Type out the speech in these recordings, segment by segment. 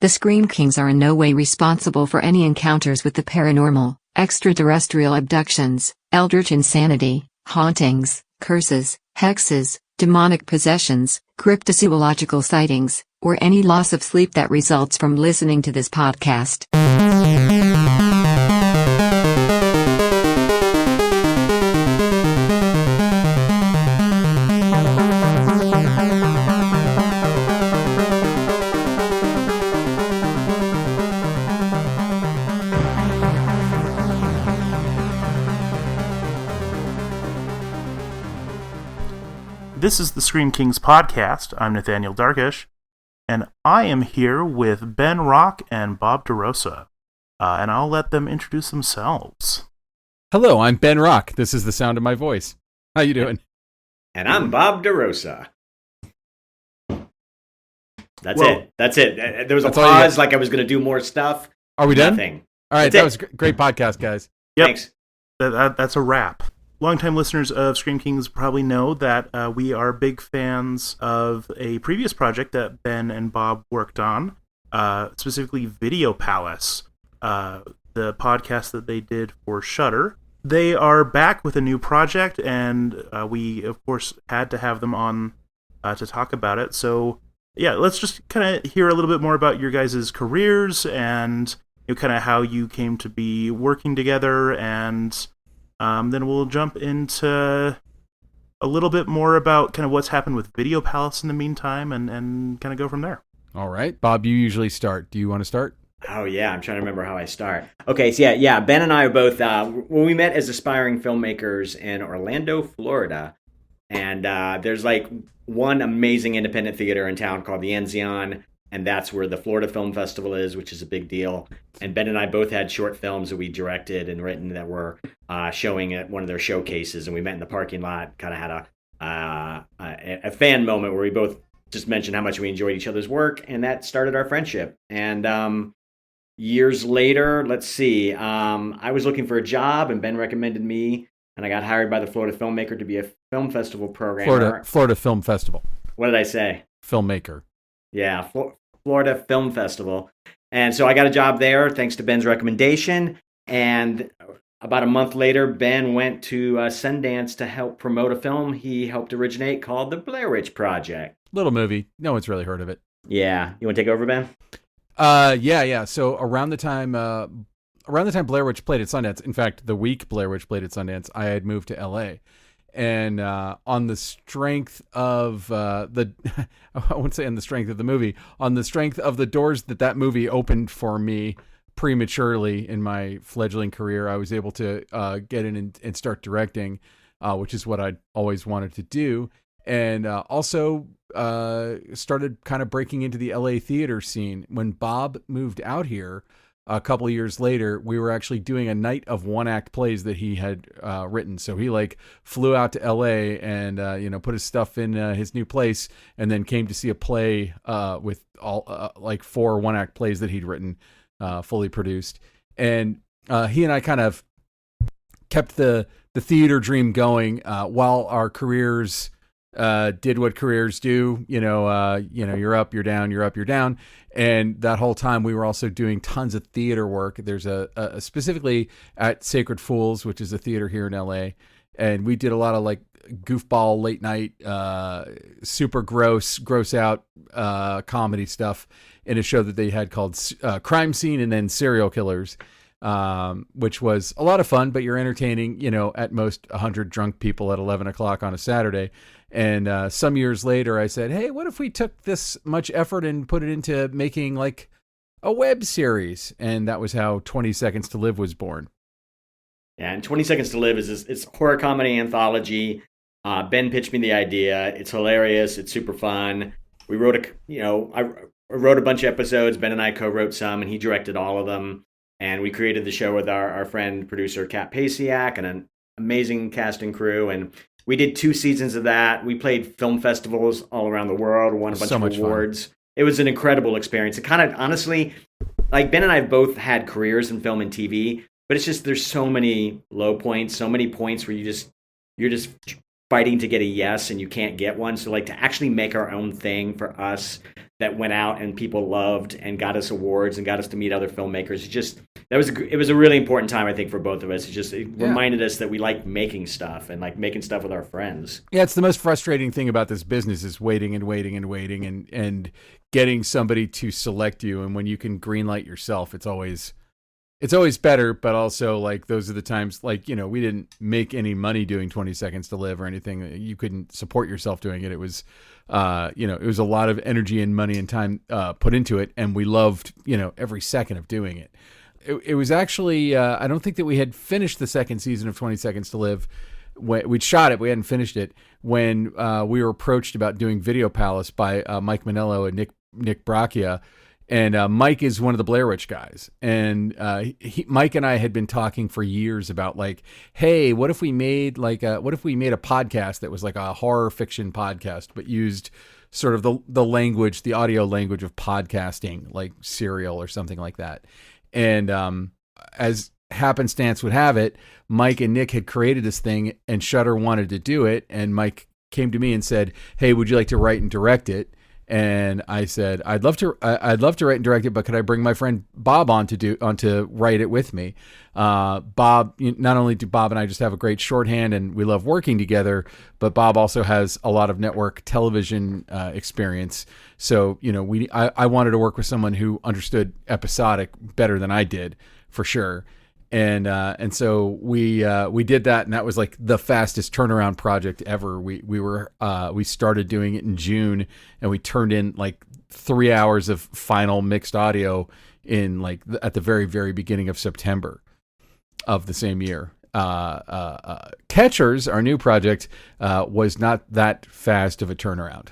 The Scream Kings are in no way responsible for any encounters with the paranormal, extraterrestrial abductions, eldritch insanity, hauntings, curses, hexes, demonic possessions, cryptozoological sightings, or any loss of sleep that results from listening to this podcast. This is the Scream Kings podcast. I'm Nathaniel Darkish, and I am here with Ben Rock and Bob DeRosa, and I'll let them introduce themselves. Hello, I'm Ben Rock. This is the sound of my voice. How you doing? And I'm Bob DeRosa. That's it. There was a pause, like I was going to do more stuff. Are we done? Nothing. All right, that was a great podcast, guys. Yep. Thanks. That's a wrap. Longtime listeners of Scream Kings probably know that we are big fans of a previous project that Ben and Bob worked on, specifically Video Palace, the podcast that they did for Shudder. They are back with a new project, and we, of course, had to have them on to talk about it. So, yeah, let's just kind of hear a little bit more about your guys' careers and kind of how you came to be working together, and then we'll jump into a little bit more about kind of what's happened with Video Palace in the meantime, and kind of go from there. All right. Bob, you usually start. Do you want to start? Oh, yeah. I'm trying to remember how I start. Okay, so yeah. Ben and I are both, when we met as aspiring filmmakers in Orlando, Florida, and there's like one amazing independent theater in town called the Enzion, and that's where the Florida Film Festival is, which is a big deal. And Ben and I both had short films that we directed and written that were showing at one of their showcases. And we met in the parking lot, kind of had a fan moment where we both just mentioned how much we enjoyed each other's work. And that started our friendship. And years later, let's see, I was looking for a job and Ben recommended me. And I got hired by the Florida Filmmaker to be a film festival programmer. Florida Film Festival. What did I say? Filmmaker. Yeah, Florida Film Festival. And so I got a job there thanks to Ben's recommendation. And about a month later, Ben went to Sundance to help promote a film he helped originate called The Blair Witch Project. Little movie. No one's really heard of it. Yeah. You want to take over, Ben? Yeah. So around the time Blair Witch played at Sundance, in fact, the week Blair Witch played at Sundance, I had moved to LA. And on the strength of I wouldn't say on the strength of the movie, on the strength of the doors that movie opened for me prematurely in my fledgling career, I was able to get in and start directing, which is what I'd always wanted to do. And also started kind of breaking into the LA theater scene. When Bob moved out here, a couple of years later, we were actually doing a night of one-act plays that he had written. So he flew out to LA and put his stuff in his new place, and then came to see a play with all 4 one-act plays that he'd written, fully produced. And he and I kind of kept the theater dream going while our careers did what careers do. You're up, you're down, you're up, you're down. And that whole time we were also doing tons of theater work. There's a specifically at Sacred Fools, which is a theater here in LA. And we did a lot of goofball late night, super gross out comedy stuff in a show that they had called Crime Scene and then Serial Killers, which was a lot of fun, but you're entertaining, at most 100 drunk people at 11 o'clock on a Saturday. And some years later, I said, hey, what if we took this much effort and put it into making a web series? And that was how 20 Seconds to Live was born. Yeah, and 20 Seconds to Live it's a horror comedy anthology. Ben pitched me the idea. It's hilarious. It's super fun. We wrote I wrote a bunch of episodes. Ben and I co-wrote some, and he directed all of them. And we created the show with our friend, producer Kat Pasiak, and an amazing cast and crew. And we did 2 seasons of that. We played film festivals all around the world, won a bunch of awards. Fun. It was an incredible experience. It kind of, honestly, Ben and I both had careers in film and TV, but it's just there's so many low points, so many points where you're just fighting to get a yes and you can't get one. So to actually make our own thing for us that went out and people loved and got us awards and got us to meet other filmmakers. It was a really important time, I think, for both of us. It reminded us that we like making stuff and like making stuff with our friends. Yeah, it's the most frustrating thing about this business is waiting and getting somebody to select you. And when you can greenlight yourself, it's always better. But also, like, those are the times, like, you know, we didn't make any money doing 20 Seconds to Live or anything. You couldn't support yourself doing it. It was, it was a lot of energy and money and time put into it. And we loved, every second of doing it. It was actually, I don't think that we had finished the second season of 20 Seconds to Live. We'd shot it, but we hadn't finished it when we were approached about doing Video Palace by Mike Manello and Nick Bracchia. And Mike is one of the Blair Witch guys. And Mike and I had been talking for years about, like, hey, what if we made a podcast that was like a horror fiction podcast, but used sort of the audio language of podcasting, like Serial or something like that. And as happenstance would have it, Mike and Nick had created this thing and Shudder wanted to do it. And Mike came to me and said, hey, would you like to write and direct it? And I said, I'd love to write and direct it, but could I bring my friend Bob on to write it with me? Bob, not only do Bob and I just have a great shorthand and we love working together, but Bob also has a lot of network television experience. So, I wanted to work with someone who understood episodic better than I did, for sure. And so we did that, and that was like the fastest turnaround project ever. We started doing it in June, and we turned in like 3 hours of final mixed audio in like at the very, very beginning of September of the same year. Catchers, our new project, was not that fast of a turnaround.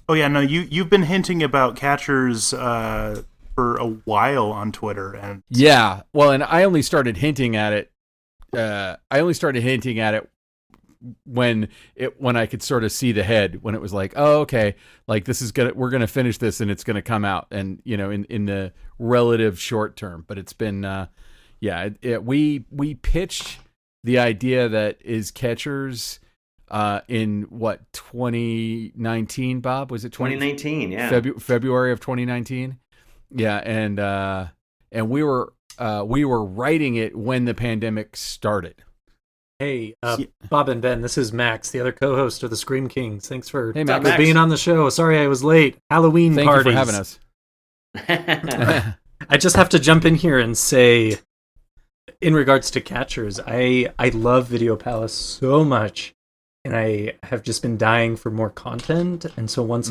Oh yeah, no, you've been hinting about Catchers for a while on Twitter, and yeah, well, and I only started hinting at it. When I could sort of see the head, when it was like, oh, okay, like we're gonna finish this and it's gonna come out, and in the relative short term. But it's been, we pitched the idea that is Catchers in what 2019, Bob? Was it 2019? Yeah, February of 2019. Yeah, and we were writing it when the pandemic started. Hey, Bob and Ben, this is Max, the other co-host of the Scream Kings. Thanks for Max. being on the show. Sorry I was late. Halloween Thank parties. you for having us. I just have to jump in here and say, in regards to Catchers, I love Video Palace so much, and I have just been dying for more content. And so once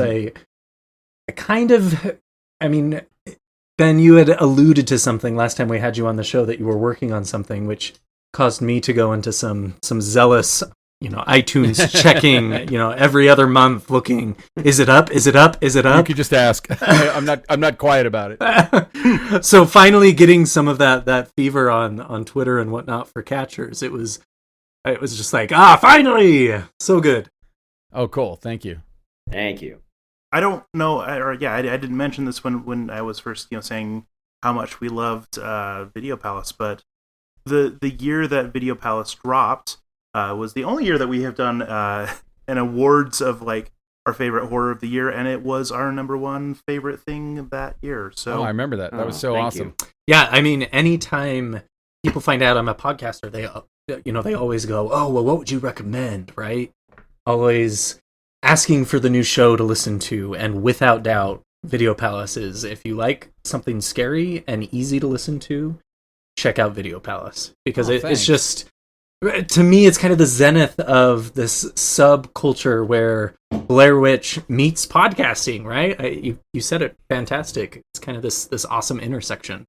Ben, you had alluded to something last time we had you on the show, that you were working on something, which caused me to go into some zealous, iTunes checking, every other month, looking, is it up? Is it up? Is it up? You could just ask. I'm not quiet about it. So finally getting some of that fever on Twitter and whatnot for Catchers, it was just like, finally, so good. Oh, cool. Thank you. Thank you. I don't know, I didn't mention this when I was first, saying how much we loved Video Palace, but the year that Video Palace dropped was the only year that we have done an awards of like our favorite horror of the year, and it was our number one favorite thing that year. So I remember that. That was so awesome. You. Yeah, I mean, anytime people find out I'm a podcaster, they always go, "Oh, well, what would you recommend?" Right? Always asking for the new show to listen to, and without doubt, Video Palace is. If you like something scary and easy to listen to, check out Video Palace, because it's just, to me, it's kind of the zenith of this subculture where Blair Witch meets podcasting, right? You said it fantastic. It's kind of this awesome intersection.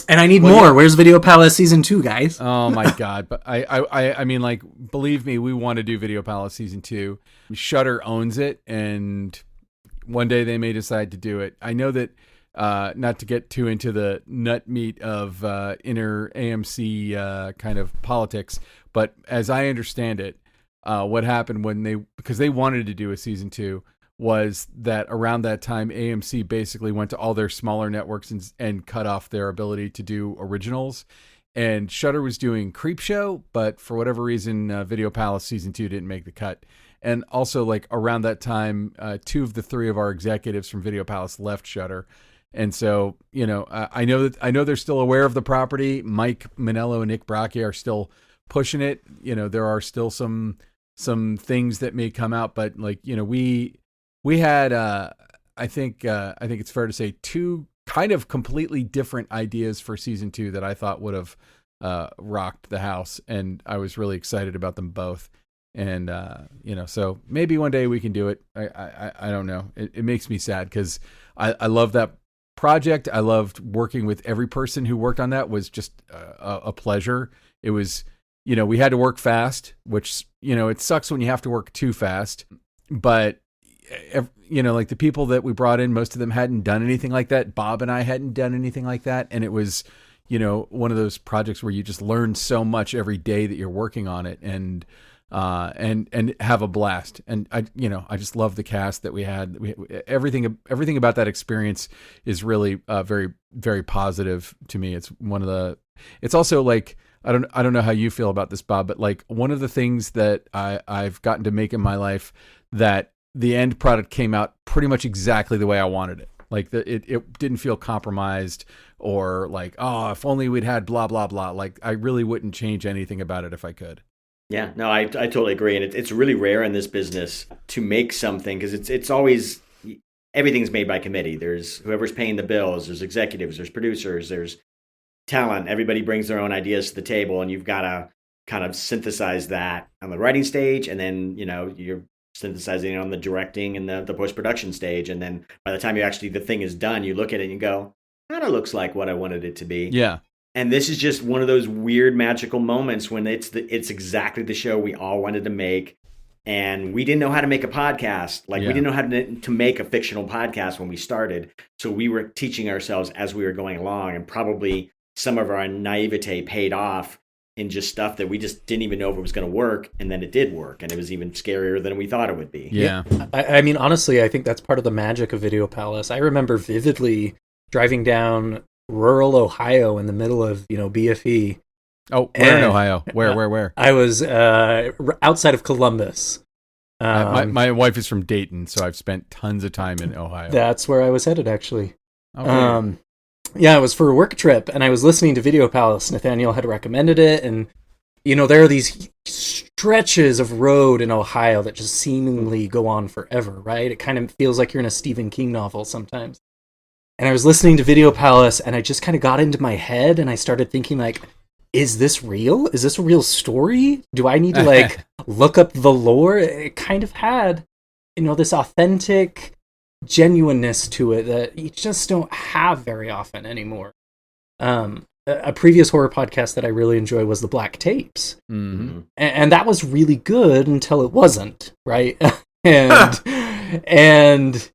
And I need more. Yeah. Where's Video Palace season 2, guys? Oh my God! But I mean, like, believe me, we want to do Video Palace season 2. Shudder owns it, and one day they may decide to do it. I know that, not to get too into the nut meat of inner AMC kind of politics, but as I understand it, what happened because they wanted to do a season 2, was that around that time AMC basically went to all their smaller networks and cut off their ability to do originals. And Shudder was doing Creepshow, but for whatever reason, Video Palace season 2 didn't make the cut. And also, like, around that time, 2 of the 3 of our executives from Video Palace left Shudder. And so, you know, I know they're still aware of the property. Mike Manello and Nick Bracchi are still pushing it. You know, there are still some things that may come out, but, like, you know, we had I think it's fair to say 2 kind of completely different ideas for season 2 that I thought would have rocked the house, and I was really excited about them both. And you know, so maybe one day we can do it. I don't know. It makes me sad because I love that project. I loved working with every person who worked on that. Was just a pleasure. It was, you know, we had to work fast, which, you know, it sucks when you have to work too fast, but you know, like the people that we brought in, most of them hadn't done anything like that. Bob and I hadn't done anything like that. And it was, you know, one of those projects where you just learn so much every day that you're working on it, and have a blast. And I just love the cast that we had. Everything about that experience is really very, very positive to me. It's also like, I don't know how you feel about this, Bob, but like one of the things that I've gotten to make in my life, that the end product came out pretty much exactly the way I wanted it. Like it didn't feel compromised or like, oh, if only we'd had blah, blah, blah. Like I really wouldn't change anything about it if I could. Yeah, no, I totally agree. And it's really rare in this business to make something, because it's always, everything's made by committee. There's whoever's paying the bills, there's executives, there's producers, there's talent. Everybody brings their own ideas to the table, and you've got to kind of synthesize that on the writing stage. And then, you know, you're synthesizing it on the directing and the post-production stage. And then by the time the thing is done, you look at it and you go, kind of looks like what I wanted it to be. Yeah. And this is just one of those weird magical moments when it's exactly the show we all wanted to make. And we didn't know how to make a podcast. Like, we didn't know how to make a fictional podcast when we started. So we were teaching ourselves as we were going along, and probably some of our naivete paid off in just stuff that we just didn't even know if it was going to work. And then it did work, and it was even scarier than we thought it would be. Yeah. I mean, honestly, I think that's part of the magic of Video Palace. I remember vividly driving down rural Ohio in the middle of, BFE. Oh, where in Ohio? Where? I was outside of Columbus. My wife is from Dayton, so I've spent tons of time in Ohio. That's where I was headed, actually. Okay. Yeah, it was for a work trip, and I was listening to Video Palace. Nathaniel had recommended it, and there are these stretches of road in Ohio that just seemingly go on forever, right? It kind of feels like you're in a Stephen King novel sometimes. And I was listening to Video Palace, and I just kind of got into my head, and I started thinking, like, is this real? Is this a real story? Do I need to, look up the lore? It kind of had, this authentic genuineness to it that you just don't have very often anymore. A previous horror podcast that I really enjoy was The Black Tapes. Mm-hmm. And that was really good until it wasn't, right? and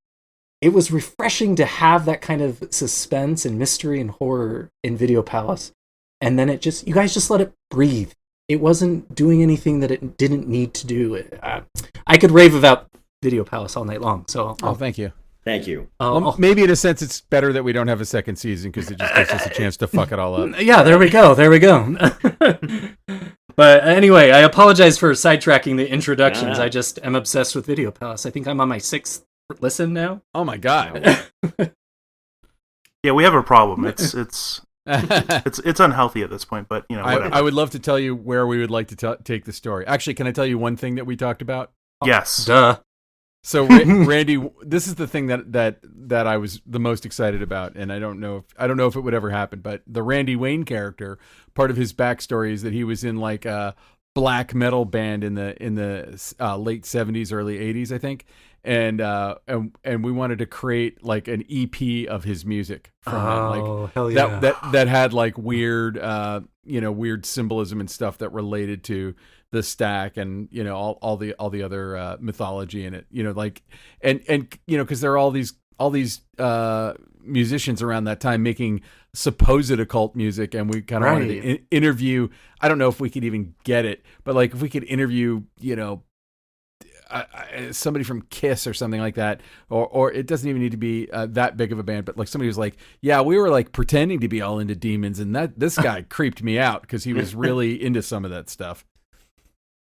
it was refreshing to have that kind of suspense and mystery and horror in Video Palace. And then you guys just let it breathe. It wasn't doing anything that it didn't need to do. I could rave about Video Palace all night long. So thank you. Thank you. Maybe in a sense it's better that we don't have a second season, because it just gives us a chance to fuck it all up. Yeah, there we go. But anyway, I apologize for sidetracking the introductions. I just am obsessed with Video Palace. I think I'm on my 6th listen now. Oh my God. Yeah, we have a problem. It's unhealthy at this point, but whatever. I would love to tell you where we would like to take the story. Actually, can I tell you one thing that we talked about? Yes. Duh. So Randy, this is the thing that I was the most excited about, and I don't know if it would ever happen, but the Randy Wayne character, part of his backstory is that he was in like a black metal band in the late 70s, early 80s, I think. And we wanted to create like an EP of his music from him. Like, hell yeah. that had like weird weird symbolism and stuff that related to the Stack and all the other mythology in it. Because there are all these musicians around that time making supposed occult music, and we kind of wanted to interview. I don't know if we could even get it, but like if we could interview somebody from Kiss or something like that, or it doesn't even need to be that big of a band, but like somebody who's like, yeah, we were like pretending to be all into demons, and this guy creeped me out because he was really into some of that stuff.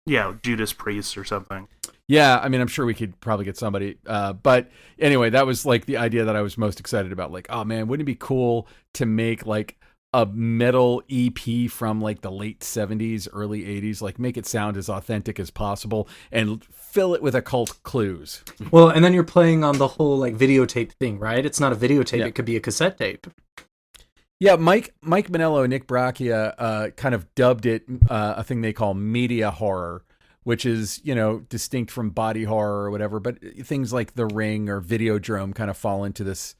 Yeah, Judas Priest or something. Yeah, I mean, I'm sure we could probably get somebody. But anyway, that was like the idea that I was most excited about. Like, oh man, wouldn't it be cool to make like a metal EP from like the late 70s, early 80s, like make it sound as authentic as possible and fill it with occult clues. Well, and then you're playing on the whole like videotape thing, right? It's not a videotape, Yeah. It could be a cassette tape. Yeah, Mike Manello and Nick Bracchia kind of dubbed it a thing they call media horror, which is, distinct from body horror or whatever, but things like The Ring or Videodrome kind of fall into this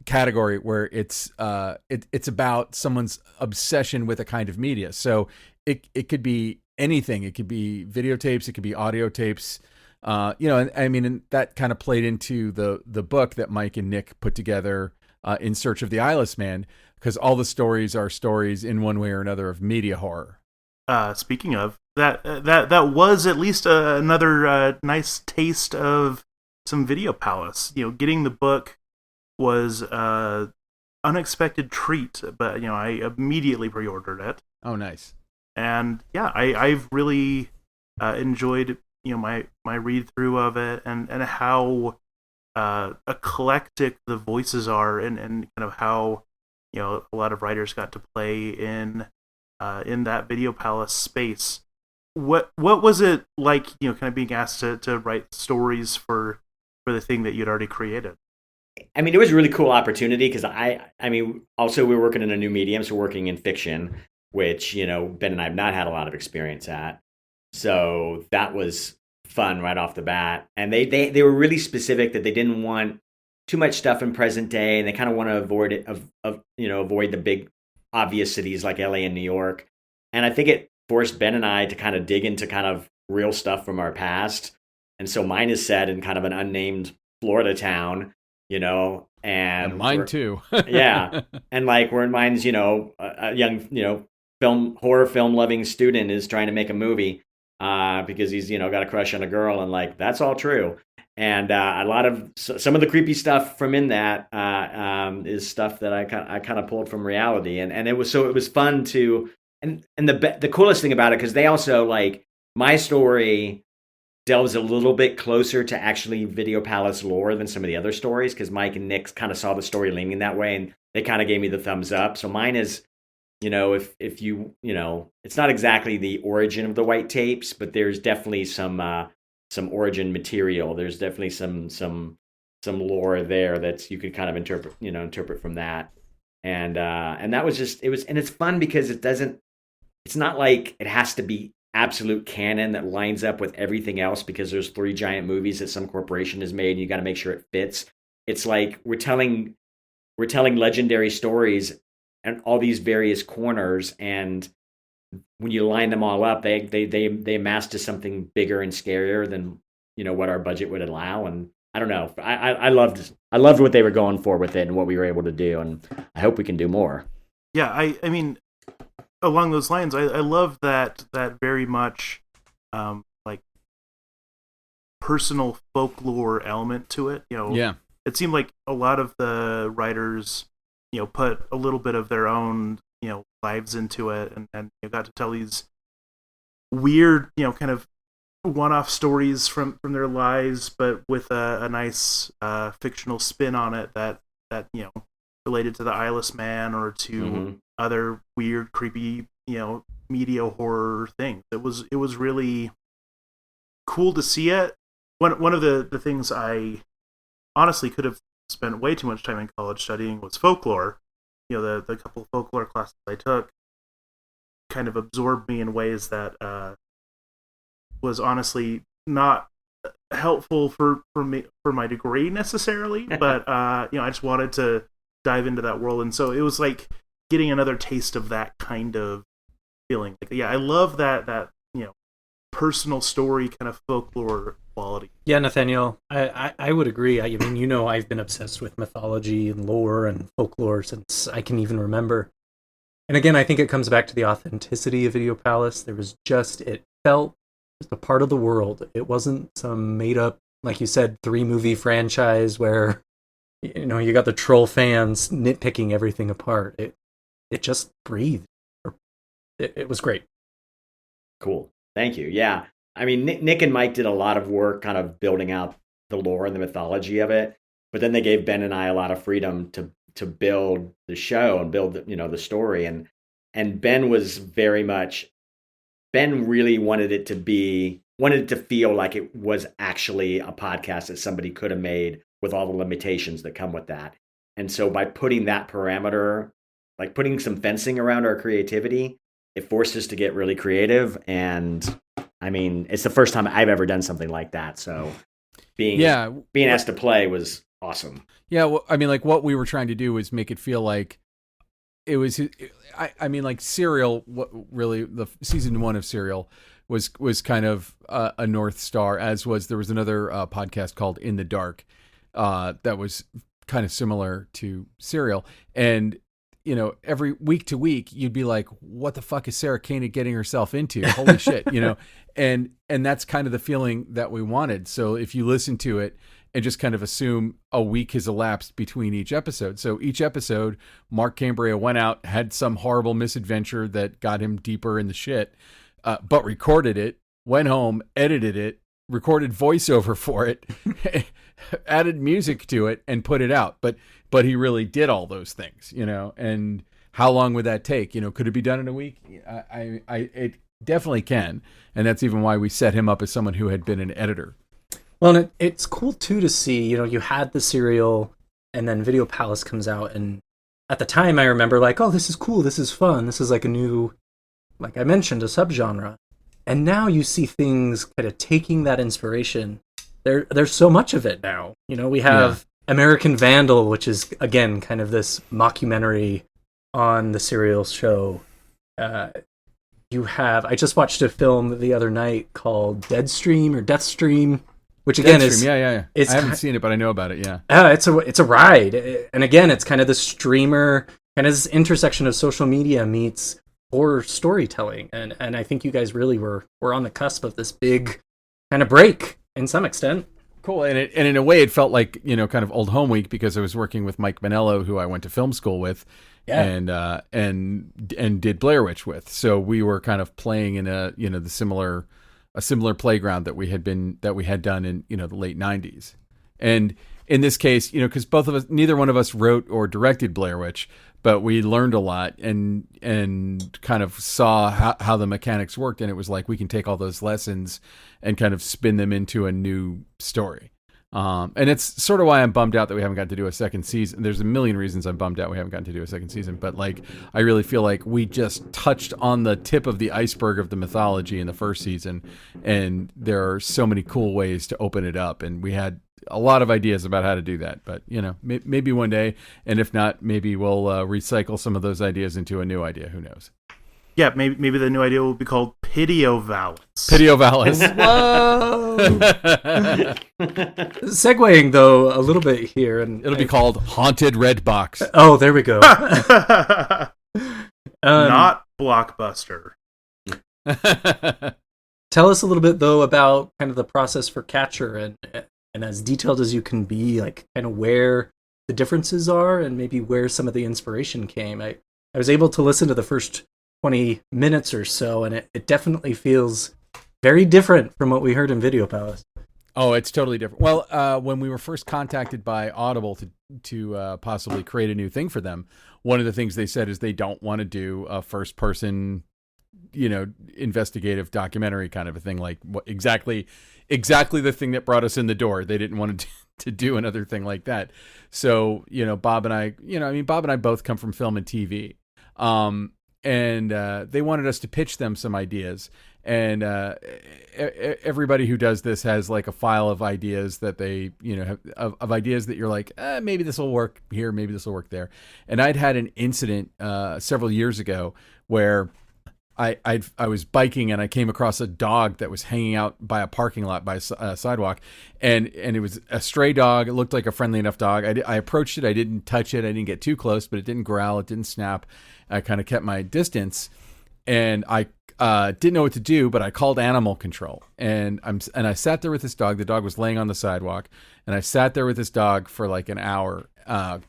category where it's about someone's obsession with a kind of media. So it could be anything. It could be videotapes, it could be audio tapes. And I mean, and that kind of played into the book that Mike and Nick put together, In Search of the Eyeless Man, because all the stories are stories in one way or another of media horror. Speaking of that was at least another nice taste of some Video Palace. Getting the book was unexpected treat, but I immediately pre-ordered it. Oh, nice. And yeah, I've really enjoyed my read through of it, and how eclectic the voices are, and kind of how a lot of writers got to play in that Video Palace space. What was it like, kind of being asked to write stories for the thing that you'd already created? I mean, it was a really cool opportunity because I mean, also we were working in a new medium, so working in fiction, which, Ben and I have not had a lot of experience at. So that was fun right off the bat. And they were really specific that they didn't want too much stuff in present day, and they kind of want to avoid it, avoid the big obvious cities like LA and New York. And I think it forced Ben and I to kind of dig into kind of real stuff from our past. And so mine is set in kind of an unnamed Florida town, and mine too. Yeah. And like where mine's, a young, horror film loving student is trying to make a movie because he's, got a crush on a girl, and like, that's all true. And a lot of some of the creepy stuff from in that is stuff that I kind of pulled from reality, and it was fun to, and the coolest thing about it, because they also, like, my story delves a little bit closer to actually Video Palace lore than some of the other stories, because Mike and Nick kind of saw the story leaning that way, and they kind of gave me the thumbs up. So mine is, if you it's not exactly the origin of the white tapes, but there's definitely some origin material. There's definitely some lore there that you could kind of interpret from that. And that was just, and it's fun because it's not like it has to be absolute canon that lines up with everything else because there's 3 giant movies that some corporation has made and you got to make sure it fits. It's like we're telling legendary stories and all these various corners, and when you line them all up, they amass to something bigger and scarier than what our budget would allow. And I don't know, I loved what they were going for with it and what we were able to do, and I hope we can do more. Yeah, I mean, along those lines, I love that very much, like, personal folklore element to it. Yeah, it seemed like a lot of the writers put a little bit of their own lives into it, and got to tell these weird kind of one-off stories from their lives, but with a nice fictional spin on it that related to the Eyeless Man or to other weird, creepy media horror things. It was really cool to see it. One of the things I honestly could have spent way too much time in college studying was folklore. The couple of folklore classes I took kind of absorbed me in ways that was honestly not helpful for me, for my degree necessarily, but I just wanted to dive into that world, and so it was like getting another taste of that kind of feeling. Like, yeah, I love that personal story kind of folklore quality. Yeah, Nathaniel, I would agree. I mean, I've been obsessed with mythology and lore and folklore since I can even remember. And again, I think it comes back to the authenticity of Video Palace. It felt just a part of the world. It wasn't some made up, like you said, 3-movie franchise where, you got the troll fans nitpicking everything apart. It just breathed. It was great. Cool. Thank you. Yeah. I mean, Nick and Mike did a lot of work kind of building out the lore and the mythology of it, but then they gave Ben and I a lot of freedom to build the show and build the story. And Ben was very much, Ben really wanted it to feel like it was actually a podcast that somebody could have made with all the limitations that come with that. And so by putting that parameter, like putting some fencing around our creativity, it forced us to get really creative. And I mean, it's the first time I've ever done something like that. So being asked to play was awesome. Yeah. Well, I mean, like what we were trying to do was make it feel like it was, I mean, like Serial, what really the season 1 of Serial was kind of a North Star, there was another podcast called In the Dark that was kind of similar to Serial. And, every week to week, you'd be like, what the fuck is Sarah Koenig getting herself into? Holy shit, and that's kind of the feeling that we wanted. So if you listen to it and just kind of assume a week has elapsed between each episode. So each episode, Mark Cambria went out, had some horrible misadventure that got him deeper in the shit, but recorded it, went home, edited it, recorded voiceover for it, added music to it, and put it out. But he really did all those things, and how long would that take? Could it be done in a week? It definitely can. And that's even why we set him up as someone who had been an editor. Well, and it's cool too to see, you had the Serial and then Video Palace comes out. And at the time I remember like, oh, this is cool. This is fun. This is like a new, like I mentioned, a subgenre. And now you see things kind of taking that inspiration. There's so much of it now. We have American Vandal, which is, again, kind of this mockumentary on the Serial show. I just watched a film the other night called Deathstream, which again is... Yeah. I haven't seen it, but I know about it, yeah. It's a ride. And again, it's kind of the streamer, kind of this intersection of social media meets horror storytelling. And I think you guys really were on the cusp of this big kind of break in some extent. Cool. And in a way it felt like, kind of old home week because I was working with Mike Manello, who I went to film school with, and did Blair Witch with. So we were kind of playing in a similar playground that we had done in, the late 90s. And in this case, because neither one of us wrote or directed Blair Witch, but we learned a lot and kind of saw how the mechanics worked. And it was like, we can take all those lessons and kind of spin them into a new story. And it's sort of why I'm bummed out that we haven't got to do a second season. There's a million reasons I'm bummed out we haven't gotten to do a second season, but like, I really feel like we just touched on the tip of the iceberg of the mythology in the first season. And there are so many cool ways to open it up. And we had a lot of ideas about how to do that, but maybe one day. And if not, maybe we'll recycle some of those ideas into a new idea. Who knows? Yeah, maybe the new idea will be called Pidiovalence. Whoa! Segueing though a little bit here, and it'll be called Haunted Red Box. Oh, there we go. Not Blockbuster. Tell us a little bit though about kind of the process for Catcher, and as detailed as you can be, like kind of where the differences are, and maybe where some of the inspiration came. I was able to listen to the first 20 minutes or so, and it definitely feels very different from what we heard in Video Palace. Oh, it's totally different. Well, when we were first contacted by Audible to possibly create a new thing for them, one of the things they said is they don't want to do a first person, investigative documentary kind of a thing, like exactly the thing that brought us in the door. They didn't want to do another thing like that. So, Bob and I both come from film and TV. And they wanted us to pitch them some ideas. And everybody who does this has like a file of ideas that they, have of ideas that you're like, maybe this will work here, maybe this will work there. And I'd had an incident several years ago where I was biking and I came across a dog that was hanging out by a parking lot by a sidewalk, and it was a stray dog. It looked like a friendly enough dog. I approached it. I didn't touch it. I didn't get too close, but it didn't growl. It didn't snap. I kind of kept my distance, and I didn't know what to do, but I called animal control, and I sat there with this dog. The dog was laying on the sidewalk, and I sat there with this dog for like an hour.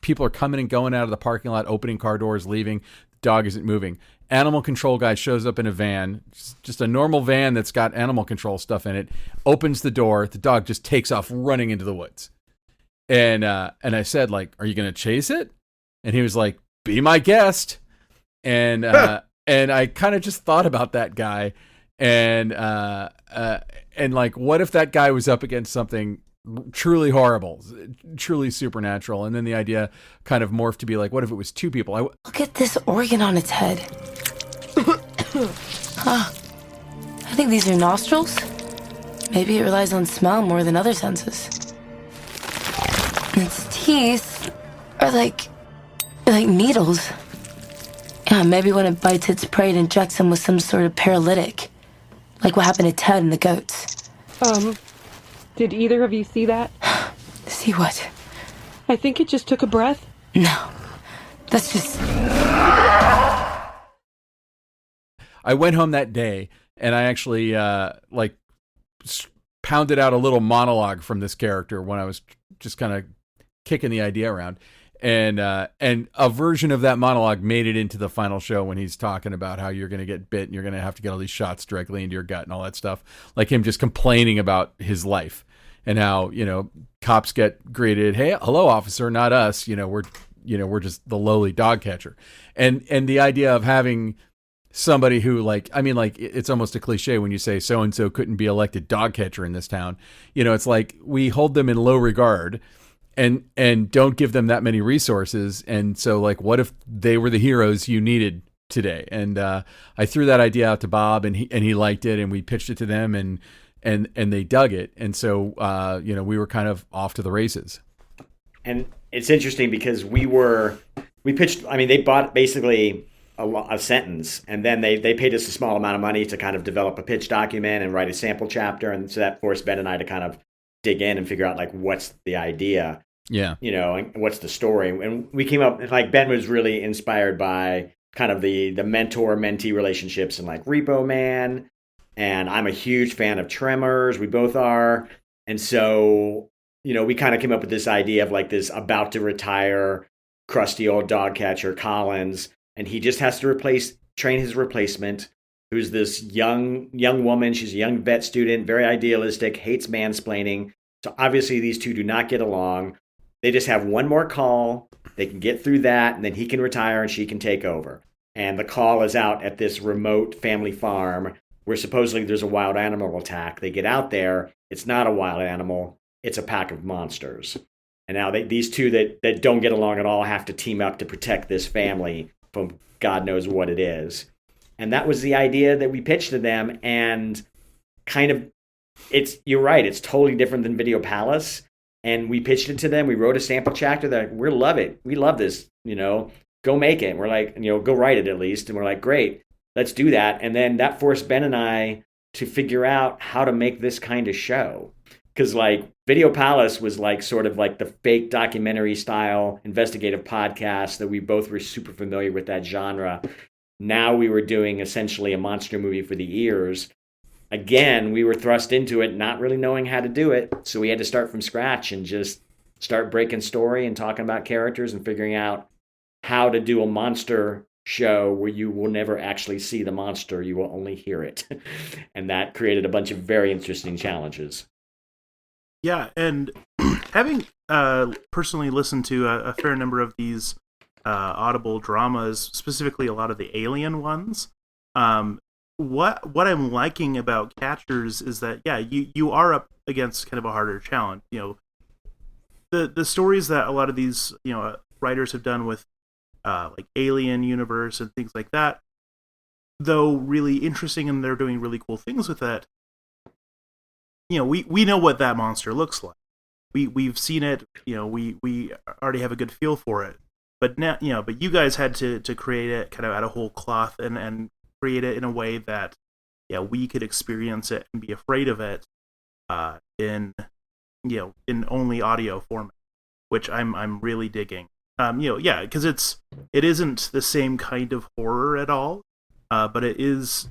People are coming and going out of the parking lot, opening car doors, leaving. dog isn't moving. Animal control guy shows up in a van, just a normal van that's got animal control stuff in it, opens the door. The dog just takes off running into the woods. And I said, like, are you going to chase it? And he was like, be my guest. And I kind of just thought about that guy. And like, what if that guy was up against something truly horrible, truly supernatural? And then the idea kind of morphed to be like, what if it was two people? Look at this organ on its head. Huh. I think these are nostrils. Maybe it relies on smell more than other senses. And its teeth are like needles. Yeah, maybe when it bites its prey, it injects them with some sort of paralytic. Like what happened to Ted and the goats. Did either of you see that? See what? I think it just took a breath. No. That's just... I went home that day and I actually pounded out a little monologue from this character when I was just kind of kicking the idea around. And a version of that monologue made it into the final show when he's talking about how you're going to get bit and you're going to have to get all these shots directly into your gut and all that stuff. Like him just complaining about his life and how, cops get greeted. Hey, hello, officer, not us. We're just the lowly dog catcher. And the idea of having somebody who it's almost a cliche when you say so-and-so couldn't be elected dog catcher in this town. It's like we hold them in low regard and don't give them that many resources. And so like, what if they were the heroes you needed today? And I threw that idea out to Bob and he liked it, and we pitched it to them and they dug it. And so, we were kind of off to the races. And it's interesting because we pitched, they bought basically a sentence, and then they paid us a small amount of money to kind of develop a pitch document and write a sample chapter. And so that forced Ben and I to kind of dig in and figure out like, what's the idea? Yeah. And what's the story? And we came up, like, Ben was really inspired by kind of the mentor-mentee relationships in like Repo Man. And I'm a huge fan of Tremors. We both are. And so, we kind of came up with this idea of like this about to retire crusty old dog catcher Collins. And he just has to train his replacement, who's this young woman. She's a young vet student, very idealistic, hates mansplaining. So obviously these two do not get along. They just have one more call. They can get through that, and then he can retire and she can take over. And the call is out at this remote family farm where supposedly there's a wild animal attack. They get out there. It's not a wild animal. It's a pack of monsters. And now these two that don't get along at all have to team up to protect this family from God knows what it is. And that was the idea that we pitched to them. And kind of, you're right, it's totally different than Video Palace. And we pitched it to them. We wrote a sample chapter that we love it. We love this, go make it. And we're like, go write it at least. And we're like, great, let's do that. And then that forced Ben and I to figure out how to make this kind of show. Because like Video Palace was like sort of like the fake documentary style investigative podcast that we both were super familiar with that genre. Now we were doing essentially a monster movie for the ears. Again, we were thrust into it, not really knowing how to do it. So we had to start from scratch and just start breaking story and talking about characters and figuring out how to do a monster show where you will never actually see the monster. You will only hear it. And that created a bunch of very interesting challenges. Yeah, and having personally listened to a fair number of these Audible dramas, specifically a lot of the Alien ones, what I'm liking about Catchers is that, yeah, you are up against kind of a harder challenge. The stories that a lot of these writers have done with like Alien Universe and things like that, though really interesting and they're doing really cool things with that. We know what that monster looks like. We've seen it. We already have a good feel for it. But now, but you guys had to create it kind of out of whole cloth and create it in a way that, we could experience it and be afraid of it, in only audio format, which I'm really digging. Because it isn't the same kind of horror at all, but it is,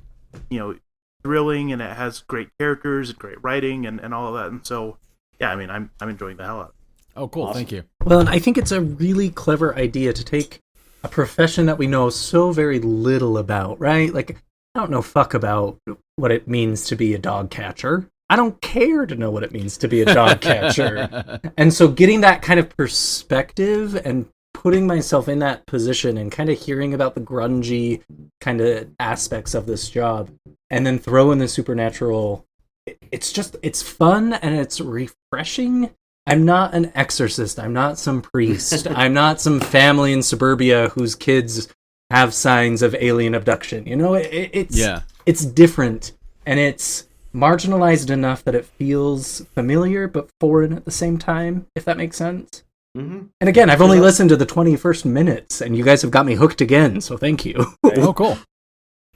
thrilling, and it has great characters and great writing and all of that. And so, yeah, I'm enjoying the hell out of it. Oh, cool. Awesome. Thank you. Well, and I think it's a really clever idea to take a profession that we know so very little about, right? Like, I don't know fuck about what it means to be a dog catcher. I don't care to know what it means to be a dog catcher. And so getting that kind of perspective and putting myself in that position and kind of hearing about the grungy kind of aspects of this job and then throw in the supernatural, it's fun and it's refreshing. I'm not an exorcist. I'm not some priest. I'm not some family in suburbia whose kids have signs of alien abduction. You know, it's different, and it's marginalized enough that it feels familiar but foreign at the same time, if that makes sense. Mm-hmm. And again, I've only listened to the 21st minutes, and you guys have got me hooked again, so thank you. Oh, cool.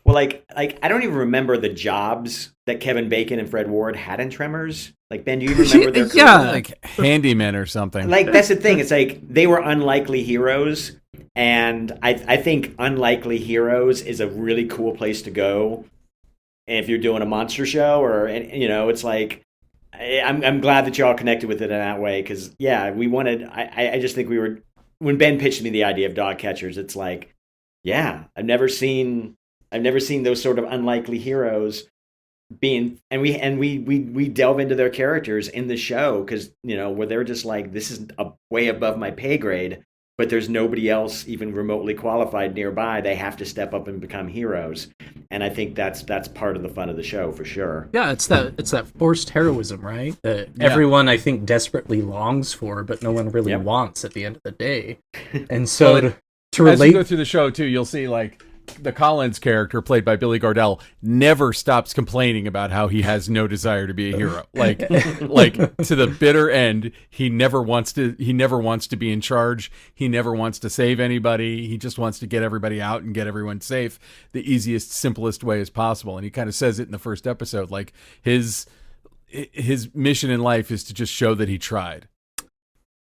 Well, like I don't even remember the jobs that Kevin Bacon and Fred Ward had in Tremors. Like, Ben, do you remember their career? Yeah, like handyman or something. Like, that's the thing. It's like they were unlikely heroes, and I think unlikely heroes is a really cool place to go if you're doing a monster show, or you know, it's like I'm glad that you all connected with it in that way, because we wanted. I just think we were, when Ben pitched me the idea of dog catchers, it's like, I've never seen those sort of unlikely heroes being, and we delve into their characters in the show, because, you know, where they're just like, this is way above my pay grade, but there's nobody else even remotely qualified nearby. They have to step up and become heroes, and I think that's part of the fun of the show for sure. Yeah, it's that forced heroism, right? That everyone, I think, desperately longs for, but no one really wants at the end of the day. And so to relate, as you go through the show too, you'll see like the Collins character, played by Billy Gardell, never stops complaining about how he has no desire to be a hero. Like to the bitter end, he never wants to be in charge. He never wants to save anybody. He just wants to get everybody out and get everyone safe the easiest, simplest way as possible. And he kind of says it in the first episode, like his mission in life is to just show that he tried.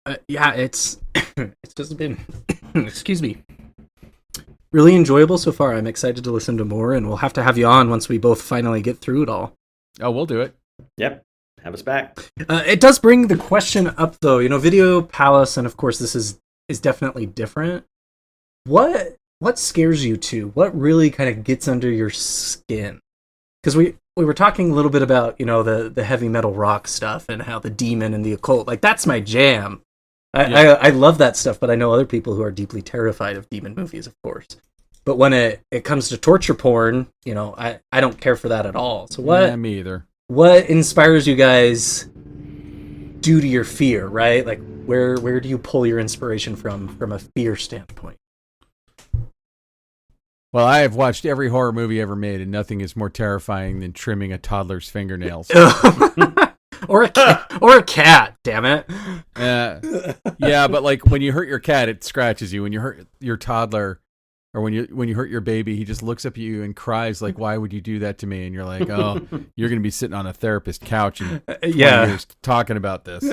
It's just been excuse me, really enjoyable so far. I'm excited to listen to more, and we'll have to have you on once we both finally get through it all. Oh, we'll do it. Yep. Have us back. It does bring the question up, though. You know, Video Palace, and of course this is definitely different. What scares you too? What really kind of gets under your skin? Because we were talking a little bit about, you know, the heavy metal rock stuff and how the demon and the occult, like, that's my jam. I love that stuff, but I know other people who are deeply terrified of demon movies, of course. But when it comes to torture porn, you know, I don't care for that at all. So me either. What inspires you guys due to your fear, right? Like, where do you pull your inspiration from a fear standpoint? Well, I have watched every horror movie ever made, and nothing is more terrifying than trimming a toddler's fingernails. Or a cat, damn it. Yeah, but like when you hurt your cat, it scratches you. When you hurt your toddler, or when you hurt your baby, he just looks up at you and cries like, "Why would you do that to me?" And you're like, "Oh, you're going to be sitting on a therapist couch in 20 years talking about this.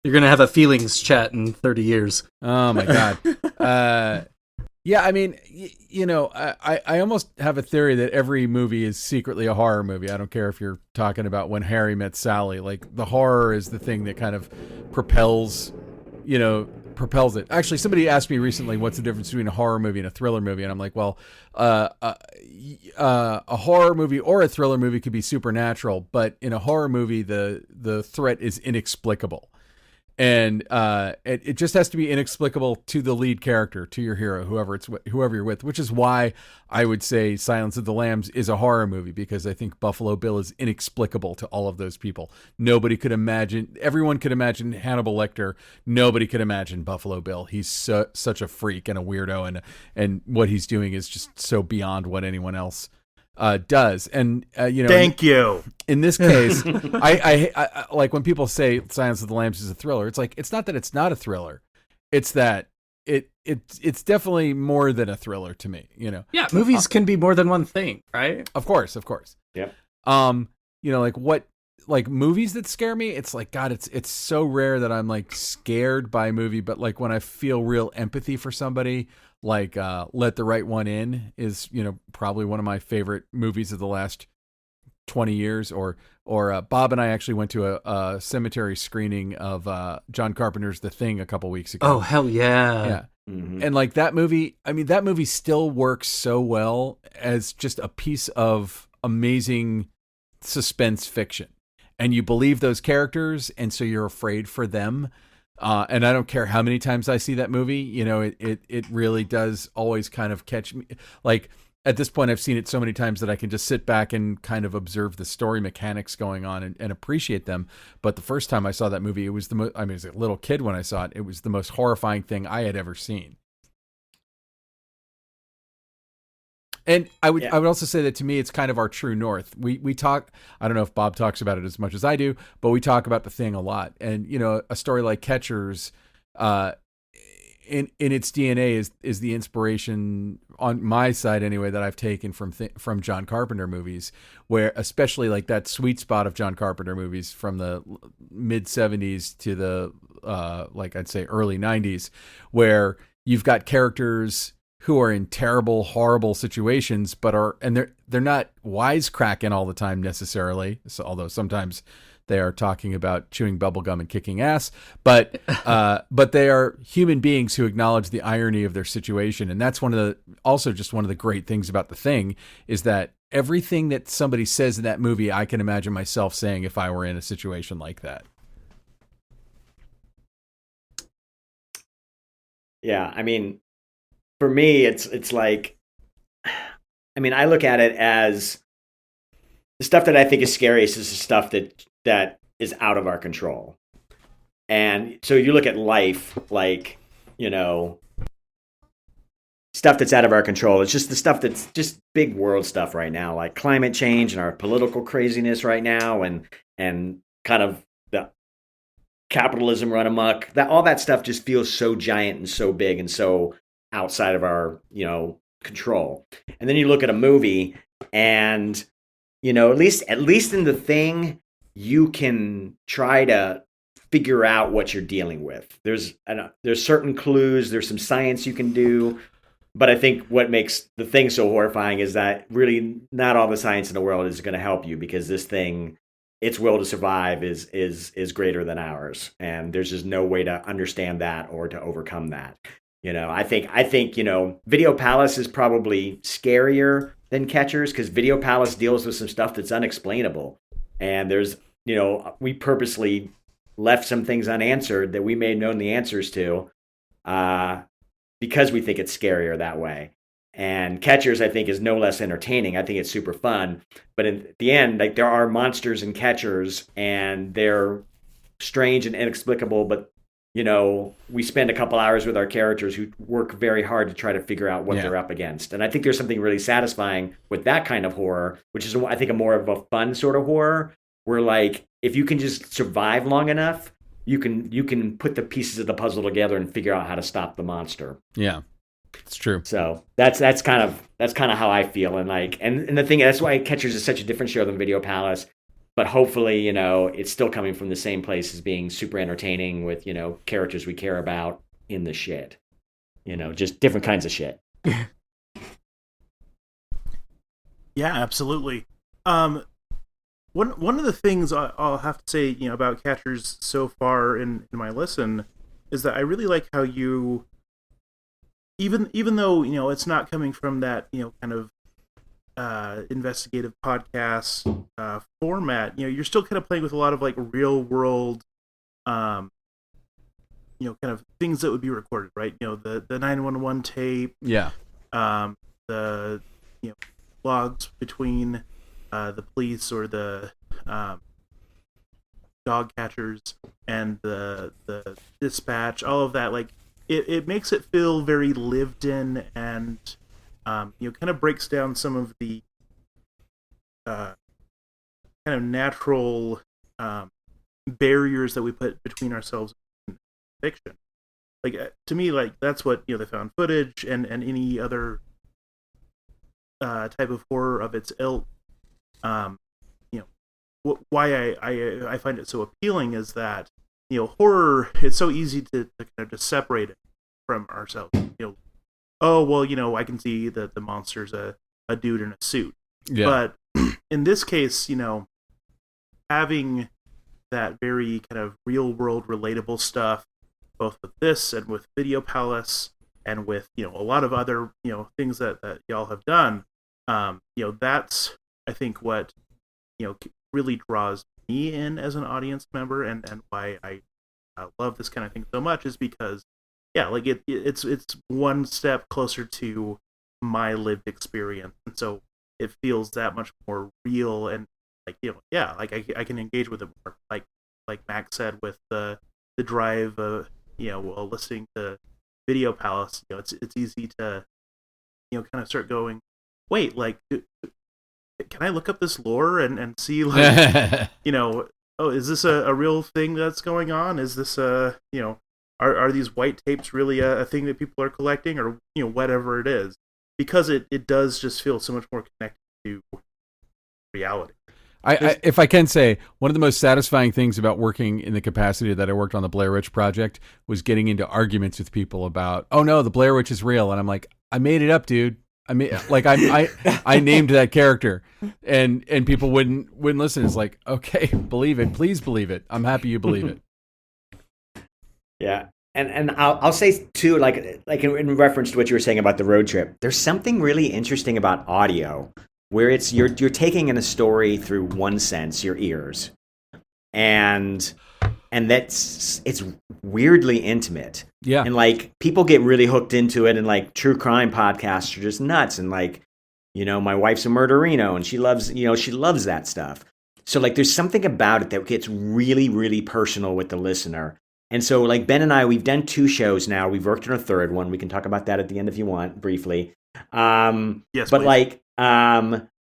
You're going to have a feelings chat in 30 years." Oh my god. Yeah, I mean, you know, I almost have a theory that every movie is secretly a horror movie. I don't care if you're talking about When Harry Met Sally. Like, the horror is the thing that kind of propels it. Actually, somebody asked me recently, what's the difference between a horror movie and a thriller movie? And I'm like, well, a horror movie or a thriller movie could be supernatural, but in a horror movie, the threat is inexplicable. And it just has to be inexplicable to the lead character, to your hero, whoever you're with, which is why I would say Silence of the Lambs is a horror movie, because I think Buffalo Bill is inexplicable to all of those people. Everyone could imagine Hannibal Lecter. Nobody could imagine Buffalo Bill. He's such a freak and a weirdo, and what he's doing is just so beyond what anyone else does. And you know, thank you. In this case, I like when people say Silence of the Lambs is a thriller. It's like, it's not that it's not a thriller, it's that it's definitely more than a thriller to me. You know, movies can be more than one thing, right? Of course. Yeah. You know, like movies that scare me, it's like, God, it's so rare that I'm like scared by a movie, but like when I feel real empathy for somebody, like Let the Right One In is, you know, probably one of my favorite movies of the last 20 years. Or Bob and I actually went to a cemetery screening of John Carpenter's The Thing a couple weeks ago. Oh, hell yeah. Yeah. And like that movie, I mean, that movie still works so well as just a piece of amazing suspense fiction. And you believe those characters, and so you're afraid for them. And I don't care how many times I see that movie, you know, it really does always kind of catch me. Like at this point, I've seen it so many times that I can just sit back and kind of observe the story mechanics going on and appreciate them. But the first time I saw that movie, it was I mean, as a little kid when I saw it, it was the most horrifying thing I had ever seen. And I would also say that to me, it's kind of our true north. We talk, I don't know if Bob talks about it as much as I do, but we talk about The Thing a lot. And, you know, a story like Catchers, in its DNA is the inspiration on my side anyway that I've taken from John Carpenter movies, where especially like that sweet spot of John Carpenter movies from the mid 70s to the like I'd say early 90s, where you've got characters who are in terrible, horrible situations, but they're not wisecracking all the time necessarily. So, although sometimes they are talking about chewing bubblegum and kicking ass, but they are human beings who acknowledge the irony of their situation. And that's one of the great things about The Thing is that everything that somebody says in that movie, I can imagine myself saying if I were in a situation like that. Yeah, I mean, for me, it's like, I mean, I look at it as the stuff that I think is scariest is the stuff that is out of our control. And so you look at life, like, you know, stuff that's out of our control. It's just the stuff that's just big world stuff right now, like climate change and our political craziness right now, and kind of the capitalism run amok. That all that stuff just feels so giant and so big and so outside of our, you know, control. And then you look at a movie and, you know, at least in The Thing, you can try to figure out what you're dealing with. There's certain clues, there's some science you can do, but I think what makes The Thing so horrifying is that really not all the science in the world is going to help you, because this thing, its will to survive is greater than ours, and there's just no way to understand that or to overcome that. You know, I think, you know, Video Palace is probably scarier than Catchers, because Video Palace deals with some stuff that's unexplainable. And there's, you know, we purposely left some things unanswered that we may have known the answers to, because we think it's scarier that way. And Catchers, I think, is no less entertaining. I think it's super fun. But in the end, like, there are monsters in Catchers, and they're strange and inexplicable, but, you know, we spend a couple hours with our characters who work very hard to try to figure out what they're up against. And I think there's something really satisfying with that kind of horror, which is, I think, a more of a fun sort of horror, where, like, if you can just survive long enough, you can put the pieces of the puzzle together and figure out how to stop the monster. Yeah, it's true. So that's kind of how I feel. And like, and the thing, that's why Catchers is such a different show than Video Palace. But hopefully, you know, it's still coming from the same place as being super entertaining with, you know, characters we care about in the shit. You know, just different kinds of shit. Yeah, absolutely. One of the things I'll have to say, you know, about Catchers so far in my listen is that I really like how you, even though, you know, it's not coming from that, you know, kind of investigative podcast format, you know, you're still kind of playing with a lot of like real world, you know, kind of things that would be recorded, right? You know, the 911 tape, the, you know, logs between the police or the dog catchers and the dispatch, all of that, like it makes it feel very lived in, and you know, kind of breaks down some of the kind of natural barriers that we put between ourselves and fiction. Like, to me, like, that's what, you know, the found footage and any other type of horror of its ilk, you know, why I find it so appealing is that, you know, horror, it's so easy to kind of just separate it from ourselves. You know, oh, well, you know, I can see that the monster's a dude in a suit. Yeah. But in this case, you know, having that very kind of real world relatable stuff, both with this and with Video Palace, and with a lot of other things that y'all have done, that's I think what really draws me in as an audience member, and why I love this kind of thing so much is because like it's one step closer to my lived experience, and so it feels that much more real, and like like I can engage with it more, like Max said with the drive while listening to Video Palace. It's easy to kind of start going, wait, like can I look up this lore and see like oh, is this a real thing that's going on? Is this are these white tapes really a thing that people are collecting, or whatever it is, because it does just feel so much more connected to reality. If I can say, one of the most satisfying things about working in the capacity that I worked on the Blair Witch Project was getting into arguments with people about, oh no, the Blair Witch is real, and I'm like, I made it up, dude. I named that character, and people wouldn't listen. It's like, okay, believe it, please believe it. I'm happy you believe it. Yeah, and I'll say too, like in reference to what you were saying about the road trip, there's something really interesting about audio, where it's you're taking in a story through one sense, your ears, and it's weirdly intimate. Yeah. And like people get really hooked into it, and like true crime podcasts are just nuts, and like my wife's a murderino and she loves that stuff. So like there's something about it that gets really, really personal with the listener. And so like Ben and I, we've done 2 shows now. We've worked on a third one. We can talk about that at the end if you want, briefly. Yes, but please. Like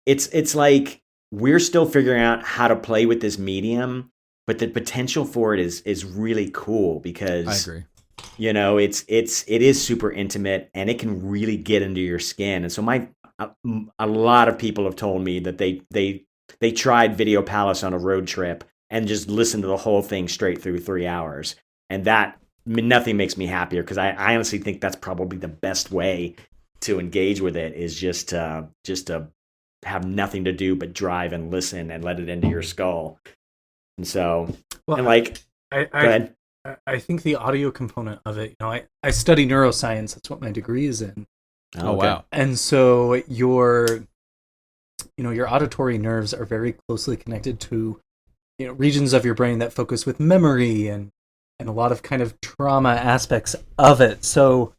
it's like we're still figuring out how to play with this medium, but the potential for it is really cool, because I agree. It is super intimate, and it can really get into your skin. And so a lot of people have told me that they tried Video Palace on a road trip and just listened to the whole thing straight through 3 hours. And that, nothing makes me happier, because I honestly think that's probably the best way to engage with it, is just to have nothing to do but drive and listen and let it into your skull. And so, well, and like, go ahead. I think the audio component of it, I study neuroscience. That's what my degree is in. Oh, wow. And so your auditory nerves are very closely connected to, regions of your brain that focus with memory and a lot of kind of trauma aspects of it. So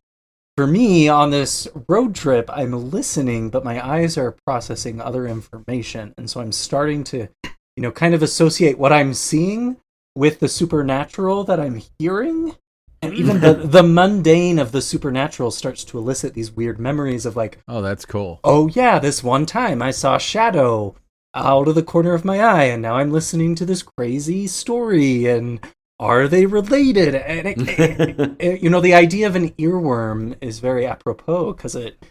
for me on this road trip, I'm listening, but my eyes are processing other information. And so I'm starting to, kind of associate what I'm seeing with the supernatural that I'm hearing. And even the mundane of the supernatural starts to elicit these weird memories of like, oh, that's cool. Oh yeah, this one time I saw a shadow out of the corner of my eye, and now I'm listening to this crazy story, and are they related? And the idea of an earworm is very apropos, because it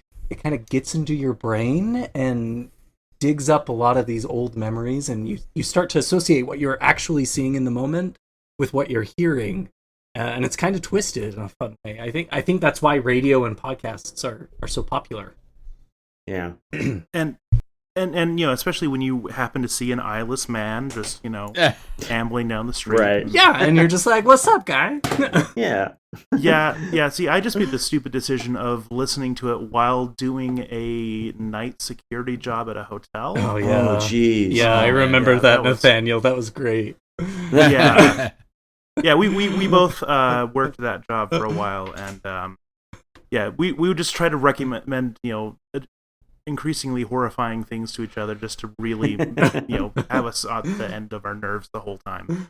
kind of gets into your brain and digs up a lot of these old memories, and you start to associate what you're actually seeing in the moment with what you're hearing. And it's kind of twisted in a fun way. I think that's why radio and podcasts are so popular. Yeah. And especially when you happen to see an eyeless man just, ambling down the street. Right. Yeah, and you're just like, what's up, guy? Yeah. Yeah. See, I just made the stupid decision of listening to it while doing a night security job at a hotel. Oh, yeah. Oh, jeez. Yeah, I remember yeah, that, Nathaniel. That was great. Yeah. Yeah, we both worked that job for a while, and we would just try to recommend increasingly horrifying things to each other, just to really have us on the end of our nerves the whole time.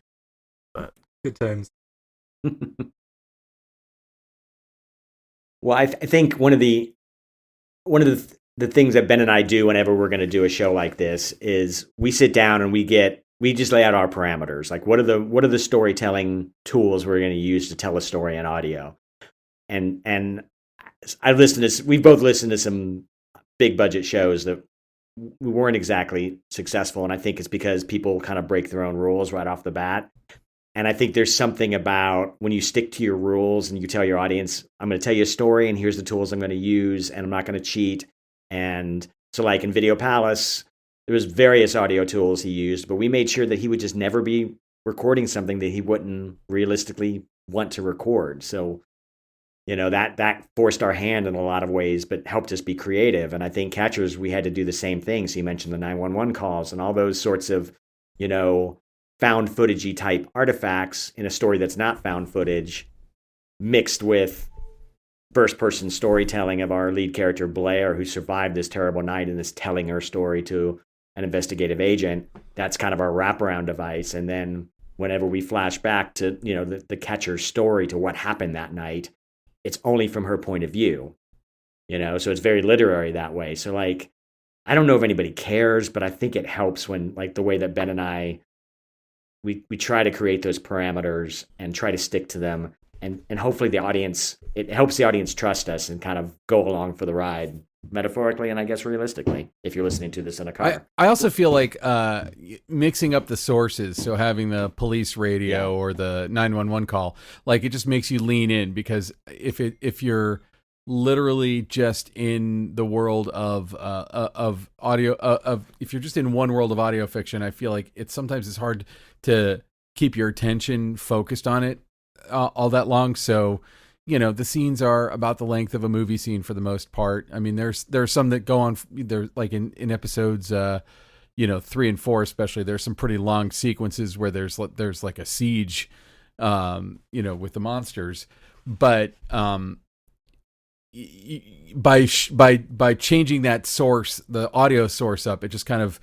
But good times. Well, I think one of the things that Ben and I do whenever we're going to do a show like this is we sit down and we just lay out our parameters. Like, what are the storytelling tools we're going to use to tell a story in audio? And we've both listened to some big budget shows that we weren't exactly successful. And I think it's because people kind of break their own rules right off the bat. And I think there's something about when you stick to your rules and you tell your audience, I'm going to tell you a story and here's the tools I'm going to use and I'm not going to cheat. And so like in Video Palace, there was various audio tools he used, but we made sure that he would just never be recording something that he wouldn't realistically want to record. So that forced our hand in a lot of ways, but helped us be creative. And I think Catchers, we had to do the same thing. So you mentioned the 911 calls and all those sorts of, found footagey type artifacts in a story that's not found footage, mixed with first person storytelling of our lead character Blair, who survived this terrible night and is telling her story to an investigative agent. That's kind of our wraparound device. And then whenever we flash back to, the catcher's story, to what happened that night, it's only from her point of view, so it's very literary that way. So like, I don't know if anybody cares, but I think it helps when, like, the way that Ben and I, we try to create those parameters and try to stick to them. And hopefully it helps the audience trust us and kind of go along for the ride, metaphorically and I guess realistically, if you're listening to this in a car. I also feel like mixing up the sources, so having the police radio or the 911 call, like, it just makes you lean in, because if you're literally just in the world of audio, if you're just in one world of audio fiction, I feel like sometimes it's hard to keep your attention focused on it all that long. So, the scenes are about the length of a movie scene for the most part. I mean, there's some that go on, there, like in episodes, 3 and 4 especially, there's some pretty long sequences where there's like a siege, with the monsters. But by changing that source, the audio source up, it just kind of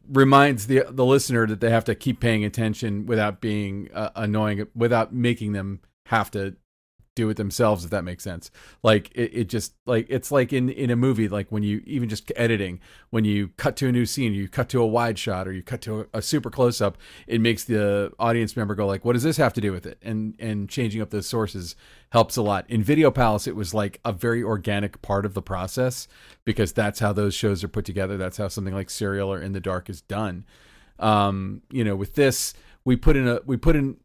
reminds the listener that they have to keep paying attention without being annoying, without making them have to do it themselves, if that makes sense. Like it just, like, it's like in a movie, like when you even just editing, when you cut to a new scene, you cut to a wide shot or you cut to a super close up, it makes the audience member go like, what does this have to do with it? And changing up those sources helps a lot. In Video Palace, it was like a very organic part of the process, because that's how those shows are put together. That's how something like Serial or In the Dark is done. With this, we put in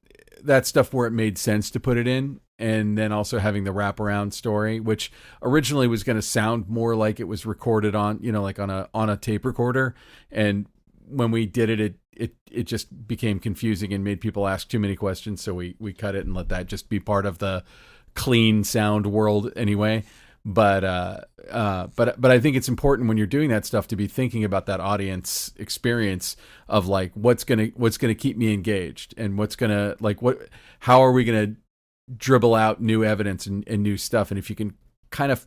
that stuff where it made sense to put it in. And then also having the wraparound story, which originally was going to sound more like it was recorded on, like on a tape recorder. And when we did it, it just became confusing and made people ask too many questions. So we cut it and let that just be part of the clean sound world anyway. But I think it's important when you're doing that stuff to be thinking about that audience experience of like, what's gonna keep me engaged, and how are we gonna dribble out new evidence and new stuff. And if you can kind of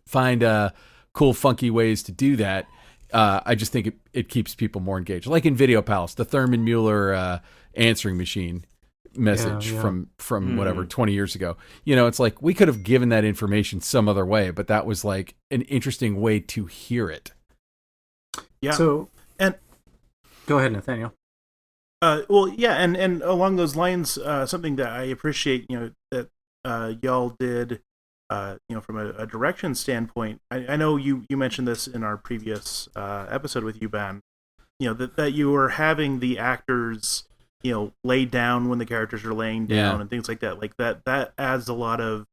find cool, funky ways to do that, I just think it keeps people more engaged. Like in Video Palace, the Thurman Mueller answering machine message from whatever 20 years ago. It's like we could have given that information some other way, but that was like an interesting way to hear it. Yeah. So, and go ahead, Nathaniel. And along those lines, something that I appreciate, that y'all did, from a direction standpoint. I know you mentioned this in our previous episode with you, Ben. That you were having the actors, lay down when the characters are laying down and things like that. Like that adds a lot of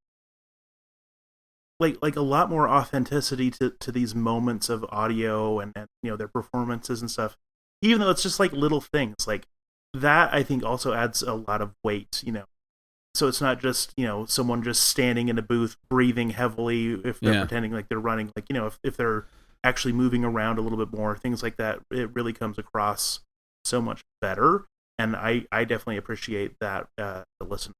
like a lot more authenticity to these moments of audio and their performances and stuff. Even though it's just like little things like that, I think also adds a lot of weight, So it's not just, someone just standing in a booth breathing heavily if they're pretending like they're running. Like, if they're actually moving around a little bit more, things like that, it really comes across so much better. And I definitely appreciate that to listen.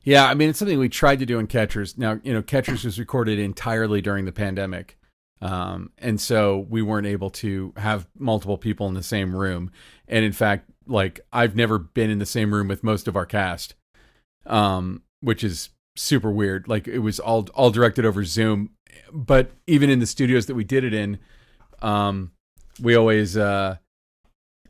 Yeah, I mean, it's something we tried to do in Catchers. Now, Catchers was recorded entirely during the pandemic. And so we weren't able to have multiple people in the same room. And in fact, like, I've never been in the same room with most of our cast, which is super weird. Like, it was all directed over Zoom. But even in the studios that we did it in, we always tried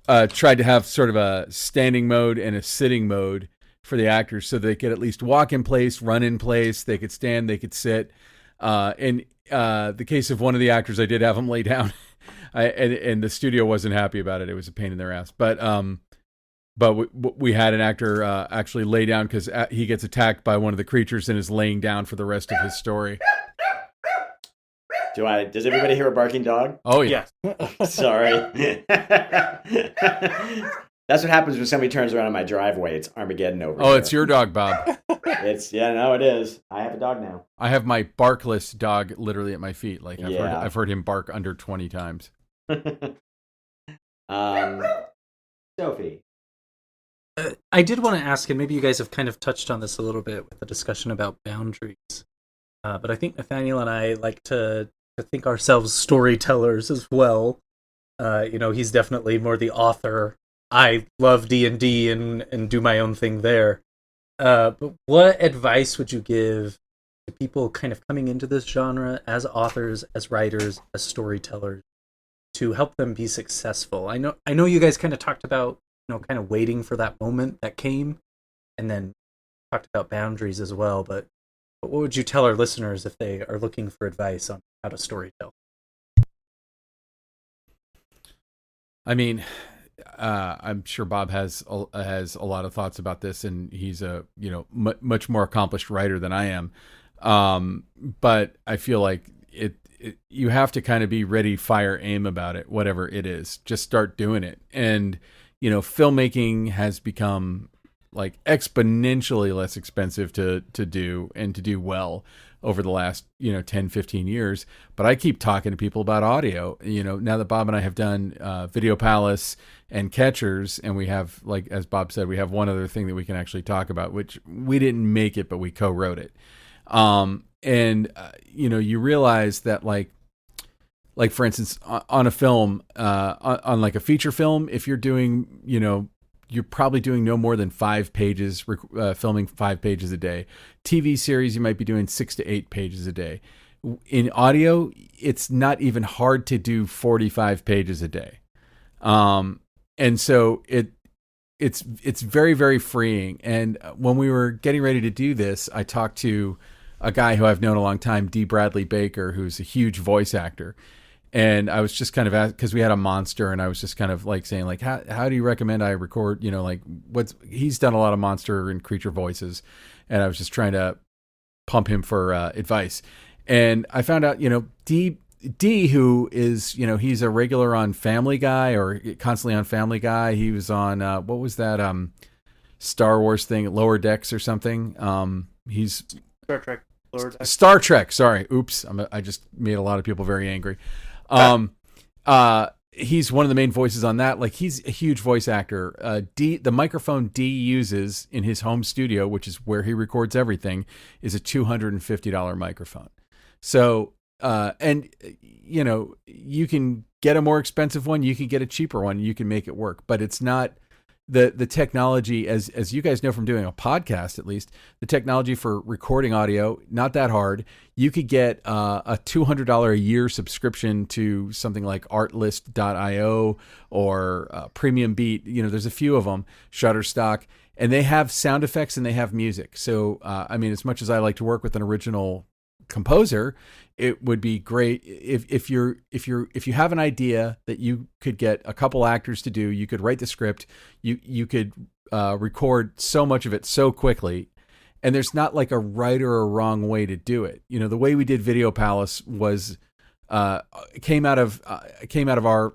to have sort of a standing mode and a sitting mode for the actors, so they could at least walk in place, run in place, they could stand, they could sit. In the case of one of the actors, I did have him lay down, and the studio wasn't happy about it. It was a pain in their ass. But we had an actor actually lay down because he gets attacked by one of the creatures and is laying down for the rest of his story. Does everybody hear a barking dog? Oh, yeah. Sorry. That's what happens when somebody turns around in my driveway. It's Armageddon over Oh, here. it's your dog, Bob. It is. I have a dog now. I have my barkless dog literally at my feet. Like Yeah. I've heard him bark under 20 times. Sophie. I did want to ask, and maybe you guys have kind of touched on this a little bit with the discussion about boundaries, but I think Nathaniel and I like to think ourselves storytellers as well. He's definitely more the author. I love D&D and do my own thing there. But what advice would you give to people kind of coming into this genre as authors, as writers, as storytellers, to help them be successful? I know you guys kind of talked about, kind of waiting for that moment that came, and then talked about boundaries as well. But what would you tell our listeners if they are looking for advice on how to storytell? I mean, I'm sure Bob has a lot of thoughts about this, and he's a much more accomplished writer than I am. But I feel like you have to kind of be ready, fire, aim about it, whatever it is. Just start doing it. And filmmaking has become like exponentially less expensive to do and to do well over the last 10, 15 years. But I keep talking to people about audio. Now that Bob and I have done Video Palace and Catchers, and we have, like as Bob said, we have one other thing that we can actually talk about, which we didn't make it, but we co-wrote it. You realize that like for instance, on a film, on like a feature film, if you're doing, you're probably doing no more than 5 pages, filming 5 pages a day. TV series, you might be doing 6 to 8 pages a day. In audio, it's not even hard to do 45 pages a day. And so it's very, very freeing. And when we were getting ready to do this, I talked to a guy who I've known a long time, D. Bradley Baker, who's a huge voice actor. And I was just kind of because we had a monster, and I was just kind of like saying, like, how do you recommend I record? He's done a lot of monster and creature voices, and I was just trying to pump him for advice. And I found out, D, who is, he's a regular on Family Guy, or constantly on Family Guy. He was on what was that Star Wars thing, Lower Decks or something. He's Star Trek. Star Trek. Sorry, oops. I just made a lot of people very angry. He's one of the main voices on that. Like, he's a huge voice actor. The microphone D uses in his home studio, which is where he records everything, is a $250 microphone. So, you can get a more expensive one, you can get a cheaper one, you can make it work, but it's not the technology, as you guys know from doing a podcast, at least, the technology for recording audio, not that hard. You could get a $200 a year subscription to something like artlist.io or Premium Beat. There's a few of them, Shutterstock, and they have sound effects and they have music. So, as much as I like to work with an original composer, it would be great if you have an idea that you could get a couple actors to do. You could write the script, you could record so much of it so quickly, and there's not like a right or a wrong way to do it. The way we did Video Palace was came out of our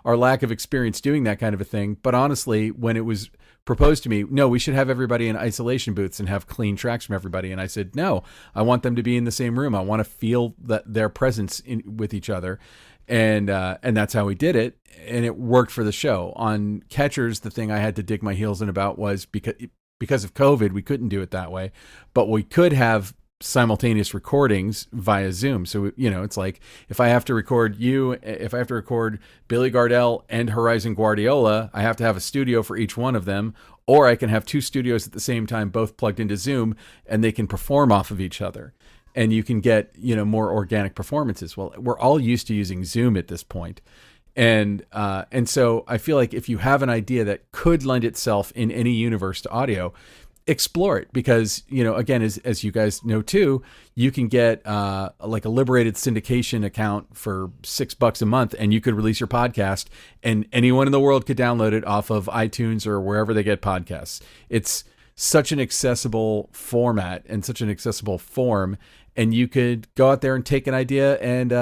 our lack of experience doing that kind of a thing. But honestly, when it was proposed to me, no, we should have everybody in isolation booths and have clean tracks from everybody. And I said, no, I want them to be in the same room. I want to feel their presence with each other. And that's how we did it. And it worked for the show. On Catchers, the thing I had to dig my heels in about was because of COVID, we couldn't do it that way, but we could have simultaneous recordings via Zoom. So, it's like if I have to record Billy Gardell and Horizon Guardiola, I have to have a studio for each one of them, or I can have 2 studios at the same time, both plugged into Zoom, and they can perform off of each other. And you can get, more organic performances. Well, we're all used to using Zoom at this point. And so I feel like if you have an idea that could lend itself in any universe to audio, explore it, because again, as you guys know too, you can get like a liberated syndication account for $6 a month, and you could release your podcast, and anyone in the world could download it off of iTunes or wherever they get podcasts. It's such an accessible format and such an accessible form, and you could go out there and take an idea and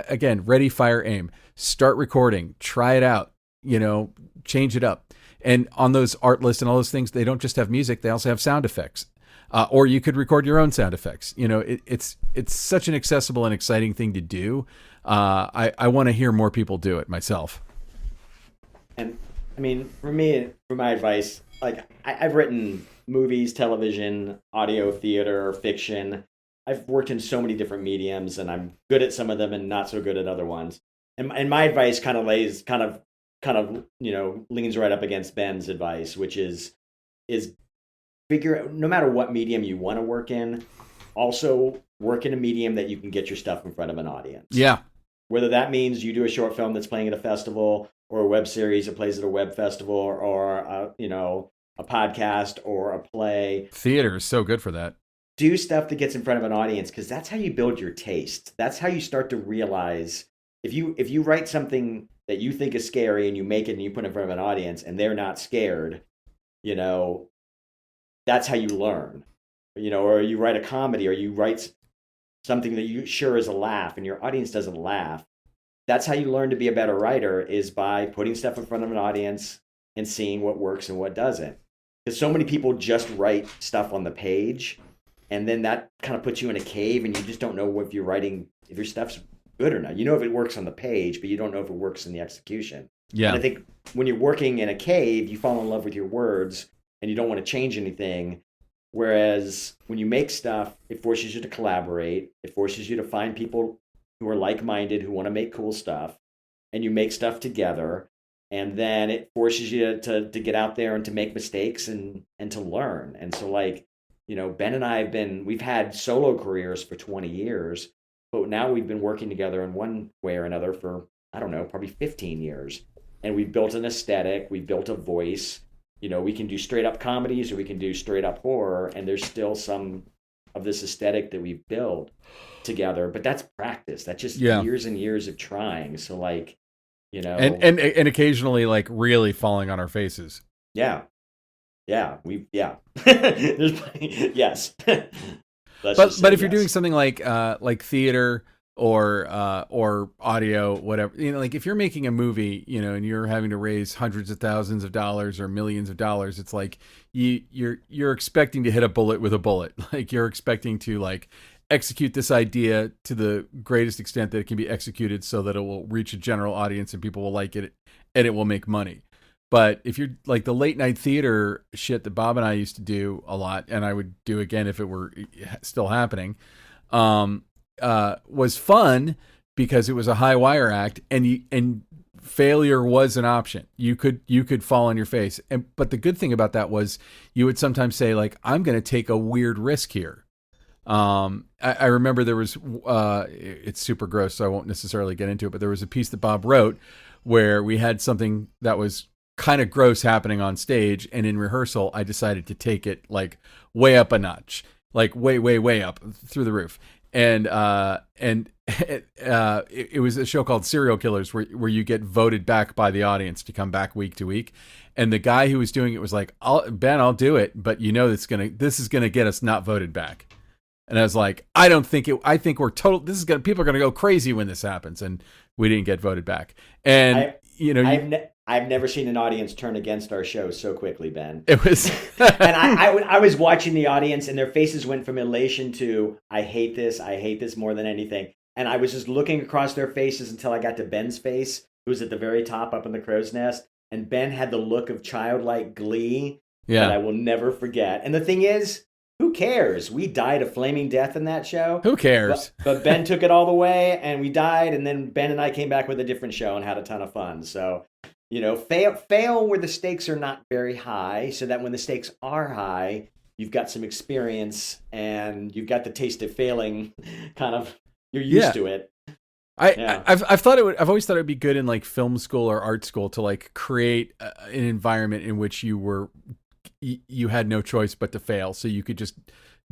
again, ready, fire, aim, start recording, try it out, change it up. And on those art lists and all those things, they don't just have music; they also have sound effects. Or you could record your own sound effects. You know, it's such an accessible and exciting thing to do. I want to hear more people do it myself. And I mean, for me, for my advice, like I've written movies, television, audio, theater, fiction. I've worked in so many different mediums, and I'm good at some of them and not so good at other ones. And my advice kind of leans right up against Ben's advice, which is figure out, no matter what medium you want to work in, also work in a medium that you can get your stuff in front of an audience. Yeah. Whether that means you do a short film that's playing at a festival, or a web series that plays at a web festival, or a podcast or a play. Theater is so good for that. Do stuff that gets in front of an audience, because that's how you build your taste. That's how you start to realize if you write something that you think is scary and you make it and you put it in front of an audience and they're not scared, that's how you learn. Or you write a comedy, or you write something that you sure is a laugh and your audience doesn't laugh. That's how you learn to be a better writer, is by putting stuff in front of an audience and seeing what works and what doesn't. Because so many people just write stuff on the page, and then that kind of puts you in a cave, and you just don't know if your stuff's good or not. You know if it works on the page, but you don't know if it works in the execution. Yeah. And I think when you're working in a cave, you fall in love with your words, and you don't want to change anything. Whereas when you make stuff, it forces you to collaborate. It forces you to find people who are like-minded, who want to make cool stuff, and you make stuff together. And then it forces you to get out there and to make mistakes and to learn. And so, Ben and I we've had solo careers for 20 years, but now we've been working together in one way or another for, I don't know, probably 15 years. And we've built an aesthetic, we've built a voice. We can do straight up comedies, or we can do straight up horror, and there's still some of this aesthetic that we've built together. But that's practice. That's just years and years of trying. So and occasionally really falling on our faces. Yeah. There's yes. But if you're doing something like theater or audio, whatever, if you're making a movie, and you're having to raise hundreds of thousands of dollars or millions of dollars, it's like you're expecting to hit a bullet with a bullet. Like you're expecting to execute this idea to the greatest extent that it can be executed, so that it will reach a general audience and people will like it and it will make money. But if you're like the late night theater shit that Bob and I used to do a lot, and I would do again if it were still happening, was fun because it was a high wire act, and failure was an option. You could fall on your face. But the good thing about that was you would sometimes say I'm going to take a weird risk here. I remember there was, it's super gross, so I won't necessarily get into it, but there was a piece that Bob wrote where we had something that was kind of gross happening on stage, and in rehearsal, I decided to take it way up a notch, way up through the roof. And it was a show called Serial Killers, where you get voted back by the audience to come back week to week. And the guy who was doing it was like, I'll do it, but this is gonna get us not voted back. And I was like, I think we're total. People are gonna go crazy when this happens, and we didn't get voted back. And I've never seen an audience turn against our show so quickly, Ben. It was, and I was watching the audience, and their faces went from elation to I hate this more than anything. And I was just looking across their faces until I got to Ben's face, who was at the very top up in the crow's nest, and Ben had the look of childlike glee that I will never forget. And the thing is, who cares? We died a flaming death in that show. Who cares? But Ben took it all the way, and we died, and then Ben and I came back with a different show and had a ton of fun. So, fail where the stakes are not very high, so that when the stakes are high, you've got some experience and you've got the taste of failing. Kind of, you're used to it. I've always thought it would be good in film school or art school to create an environment in which you had no choice but to fail, so you could just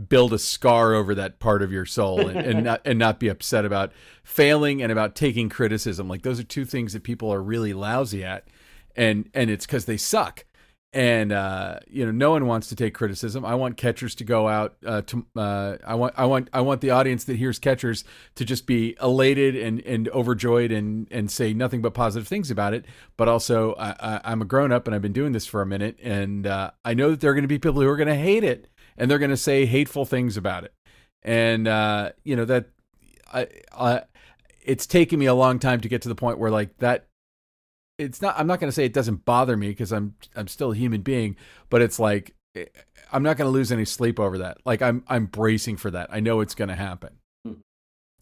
build a scar over that part of your soul and not be upset about failing and about taking criticism. Those are two things that people are really lousy at, and it's because they suck. And no one wants to take criticism. I want Catchers to go out. I want the audience that hears Catchers to just be elated and overjoyed and say nothing but positive things about it. But also, I'm a grown up and I've been doing this for a minute, and I know that there are going to be people who are going to hate it and they're going to say hateful things about it. And it's taken me a long time to get to the point where like that. It's not. I'm not going to say it doesn't bother me because I'm still a human being, but it's like I'm not going to lose any sleep over that. Like I'm bracing for that. I know it's going to happen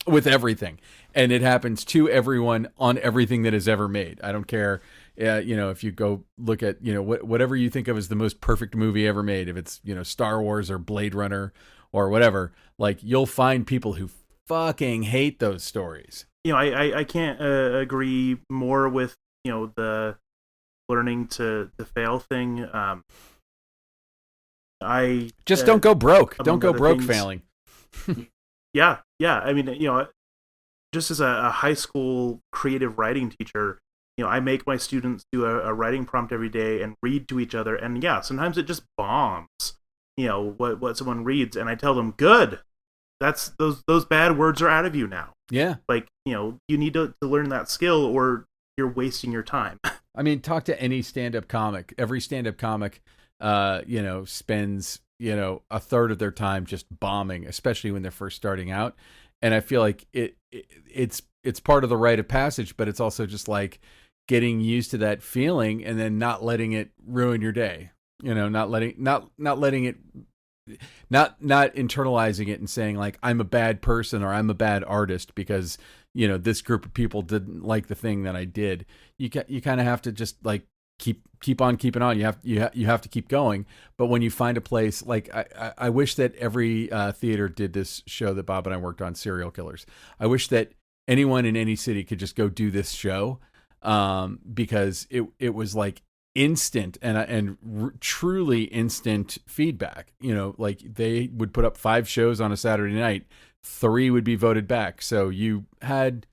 with everything, and it happens to everyone on everything that is ever made. I don't care. If you go look at whatever you think of as the most perfect movie ever made, if it's Star Wars or Blade Runner or whatever, like you'll find people who fucking hate those stories. I can't agree more with the learning to fail thing. I just don't go broke. Don't go broke things, failing. Yeah. I mean, just as a high school creative writing teacher, I make my students do a writing prompt every day and read to each other. And yeah, sometimes it just bombs, what someone reads. And I tell them, good, that's those bad words are out of you now. Yeah. Like, you need to learn that skill or you're wasting your time. I mean, talk to any stand-up comic. Every stand-up comic, spends, a third of their time just bombing, especially when they're first starting out. And I feel like it's part of the rite of passage, but it's also just like getting used to that feeling and then not letting it ruin your day. Not letting it, not internalizing it and saying like, I'm a bad person or I'm a bad artist because this group of people didn't like the thing that I did. You kind of have to just like keep on keeping on. You have to keep going. But when you find a place, like I wish that every theater did this show that Bob and I worked on, Serial Killers. I wish that anyone in any city could just go do this show, because it was like instant and truly instant feedback. Like they would put up 5 shows on a Saturday night. 3 would be voted back. So you had,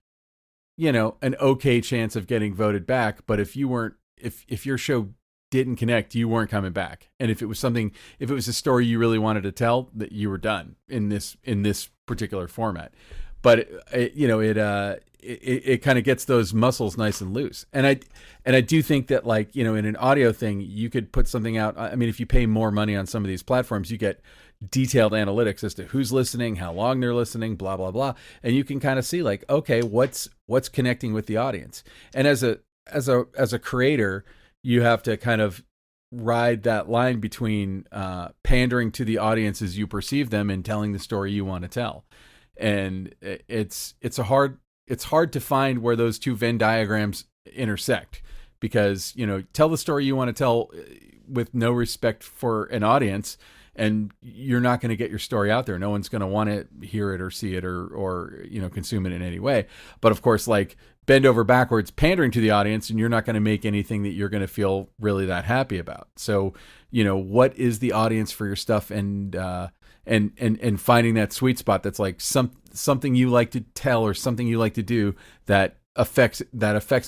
an okay chance of getting voted back. But if your show didn't connect, you weren't coming back. And if it was a story you really wanted to tell, that you were done in this particular format. But it kind of gets those muscles nice and loose. And I do think that like, in an audio thing, you could put something out. I mean, if you pay more money on some of these platforms, you get detailed analytics as to who's listening, how long they're listening, blah, blah, blah. And you can kind of see like, okay, what's connecting with the audience. And as a creator, you have to kind of ride that line between pandering to the audience as you perceive them and telling the story you want to tell. And it's hard to find where those two Venn diagrams intersect, because tell the story you want to tell with no respect for an audience, and you're not going to get your story out there. No one's going to want to hear it or see it or consume it in any way. But of course, like bend over backwards pandering to the audience, and you're not going to make anything that you're going to feel really that happy about. So what is the audience for your stuff, and finding that sweet spot that's like something you like to tell or something you like to do that affects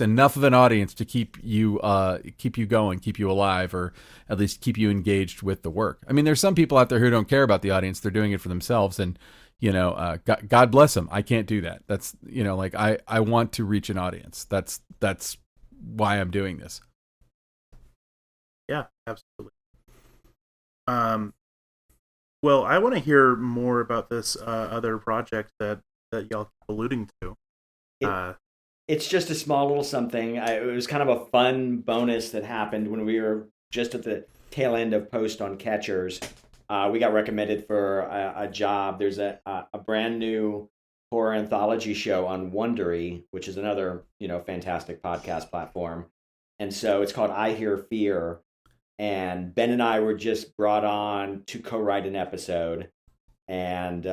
enough of an audience to keep you going, keep you alive, or at least keep you engaged with the work. I mean, there's some people out there who don't care about the audience. They're doing it for themselves, and God bless them. I can't do that. That's like I want to reach an audience. That's why I'm doing this. Yeah, absolutely. Well, I want to hear more about this other project that y'all keep alluding to. It's just a small little something. It was kind of a fun bonus that happened when we were just at the tail end of post on Catchers. We got recommended for a job. There's a brand new horror anthology show on Wondery, which is another fantastic podcast platform. And so it's called I Hear Fear. And Ben and I were just brought on to co-write an episode, and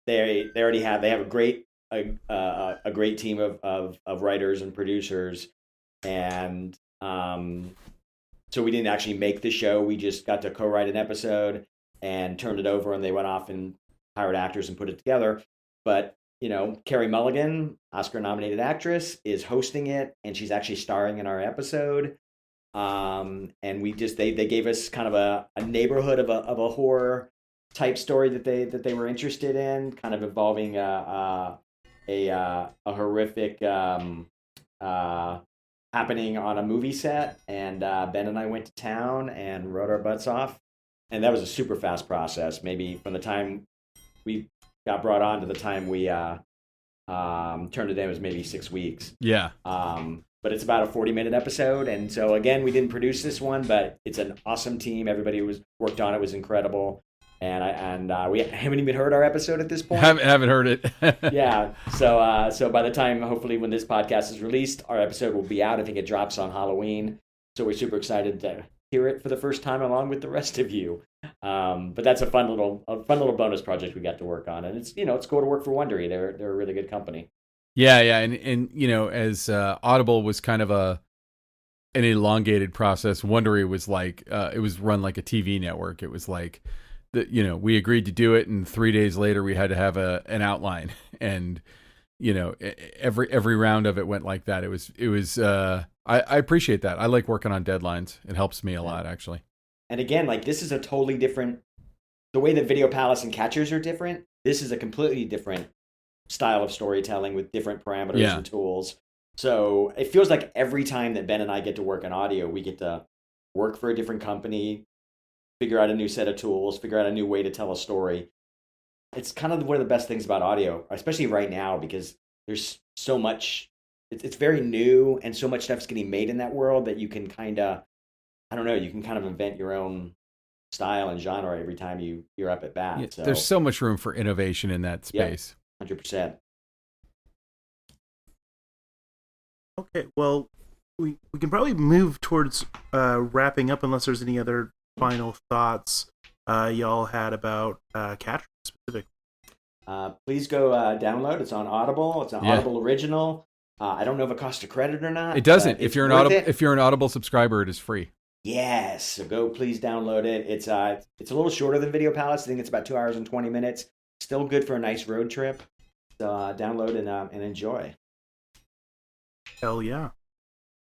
they have a great team of writers and producers, and so we didn't actually make the show. We just got to co-write an episode and turned it over, and they went off and hired actors and put it together. But Carey Mulligan, Oscar-nominated actress, is hosting it, and she's actually starring in our episode. And they gave us kind of a neighborhood of a horror type story that they were interested in, kind of involving a horrific happening on a movie set. And Ben and I went to town and wrote our butts off, and that was a super fast process. Maybe from the time we got brought on to the time we turned it in was maybe 6 weeks. Yeah. But it's about a 40-minute episode, and so again, we didn't produce this one, but it's an awesome team. Everybody who worked on it was incredible, and we haven't even heard our episode at this point. Haven't heard it. Yeah. So by the time, hopefully, when this podcast is released, our episode will be out. I think it drops on Halloween, so we're super excited to hear it for the first time along with the rest of you. But that's a fun little bonus project we got to work on, and it's cool to work for Wondery. They're a really good company. Yeah, and as Audible was kind of an elongated process, Wondery was like it was run like a TV network. It was like we agreed to do it, and 3 days later we had to have an outline, and every round of it went like that. It was I appreciate that. I like working on deadlines. It helps me a lot, actually. And again, like, this is a totally different. The way that Video Palace and Catchers are different, this is a completely different style of storytelling with different parameters and tools. So it feels like every time that Ben and I get to work on audio, we get to work for a different company, figure out a new set of tools, figure out a new way to tell a story. It's kind of one of the best things about audio, especially right now, because there's so much. It's very new, and so much stuff's getting made in that world that you can kind of, I don't know, you can kind of invent your own style and genre every time you're up at bat. Yeah, so there's so much room for innovation in that space. 100%. Okay, well, we can probably move towards wrapping up, unless there's any other final thoughts y'all had about Catcher specific. Please go download. It's on Audible. It's an Audible original. I don't know if it costs a credit or not. It doesn't. If you're an Audible subscriber, it is free. Yes, so go please download it. It's a little shorter than Video Palace. I think it's about 2 hours and 20 minutes. Still good for a nice road trip. So download and enjoy. Hell yeah.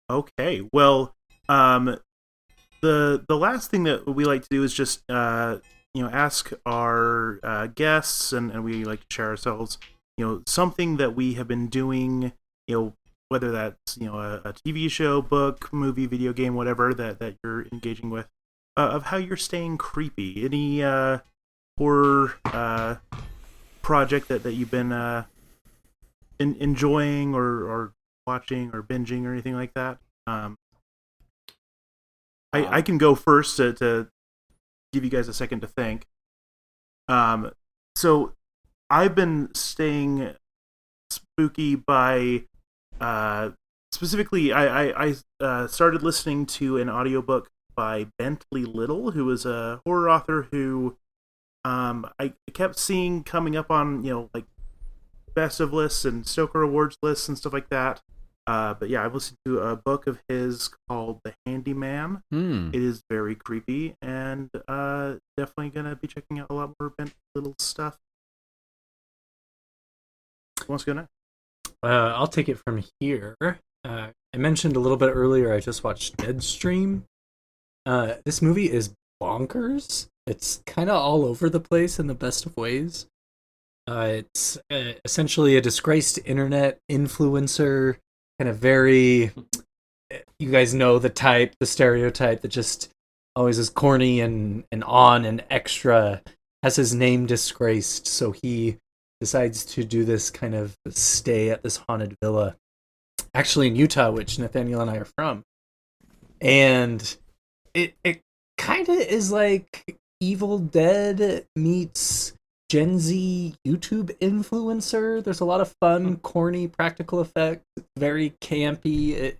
Okay, well, the last thing that we like to do is just ask our guests, and we like to share ourselves, something that we have been doing, whether that's a TV show, book, movie, video game, whatever that you're engaging with, of how you're staying creepy. Any horror project that you've been enjoying or watching or binging or anything like that. I can go first to give you guys a second to think. So I've been staying spooky by specifically I started listening to an audiobook by Bentley Little, who is a horror author who I kept seeing coming up on like best of lists and Stoker Awards lists and stuff like that. But yeah, I've listened to a book of his called The Handyman. It is very creepy, and definitely gonna be checking out a lot more Bentley Little stuff. Who wants to go next? I'll take it from here. I mentioned a little bit earlier, I just watched Deadstream. This movie is bonkers. It's kind of all over the place in the best of ways. It's essentially a disgraced internet influencer, kind of very, you guys know the stereotype that just always is corny and on and extra, has his name disgraced, so he decides to do this kind of stay at this haunted villa, actually in Utah, which Nathaniel and I are from. And it kind of is like Evil Dead meets Gen Z YouTube influencer. There's a lot of fun, corny practical effects. It's very campy.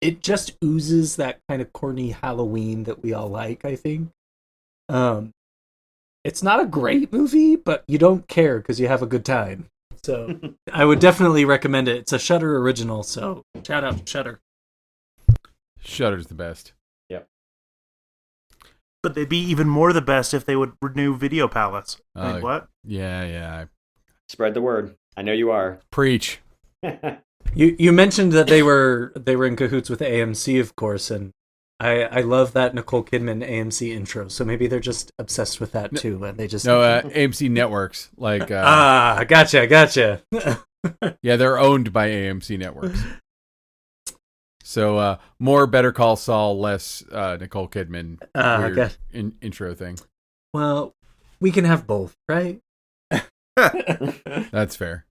It just oozes that kind of corny Halloween that we all like, I think. It's not a great movie, but you don't care because you have a good time. So I would definitely recommend it. It's a Shudder original, so shout out to Shudder. Shudder's the best. Yep. But they'd be even more the best if they would renew Video Palace. What? Yeah. Spread the word. I know you are. Preach. You mentioned that they were in cahoots with AMC, of course, and I love that Nicole Kidman AMC intro. So maybe they're just obsessed with that too, and they just AMC Networks. Like gotcha. yeah, they're owned by AMC Networks. So more Better Call Saul, less Nicole Kidman weird intro thing. Well, we can have both, right? That's fair.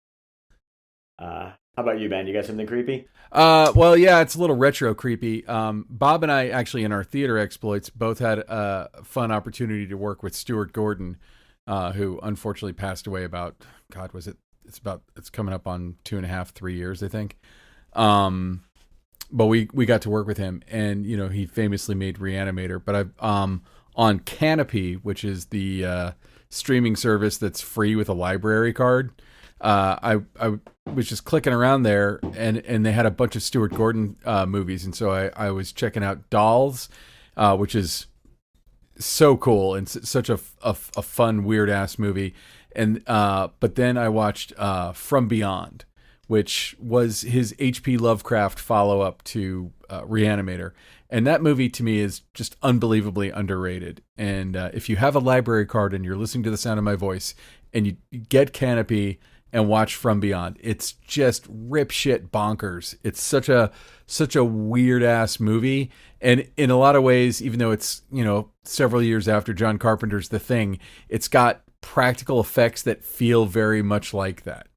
How about you, Ben? You got something creepy? Well, yeah, it's a little retro creepy. Bob and I actually in our theater exploits both had a fun opportunity to work with Stuart Gordon, who unfortunately passed away about, God, was it? It's coming up on 2.5, 3 years, I think. But we got to work with him, and he famously made Reanimator. But on Canopy, which is the streaming service that's free with a library card. I was just clicking around there, and they had a bunch of Stuart Gordon movies, and so I was checking out Dolls, which is so cool and such a fun weird ass movie, and but then I watched From Beyond, which was his H.P. Lovecraft follow up to Reanimator. And that movie to me is just unbelievably underrated. And if you have a library card and you're listening to the sound of my voice and you get Canopy and watch From Beyond, it's just rip shit bonkers. It's such a weird ass movie. And in a lot of ways, even though it's, several years after John Carpenter's The Thing, it's got practical effects that feel very much like that.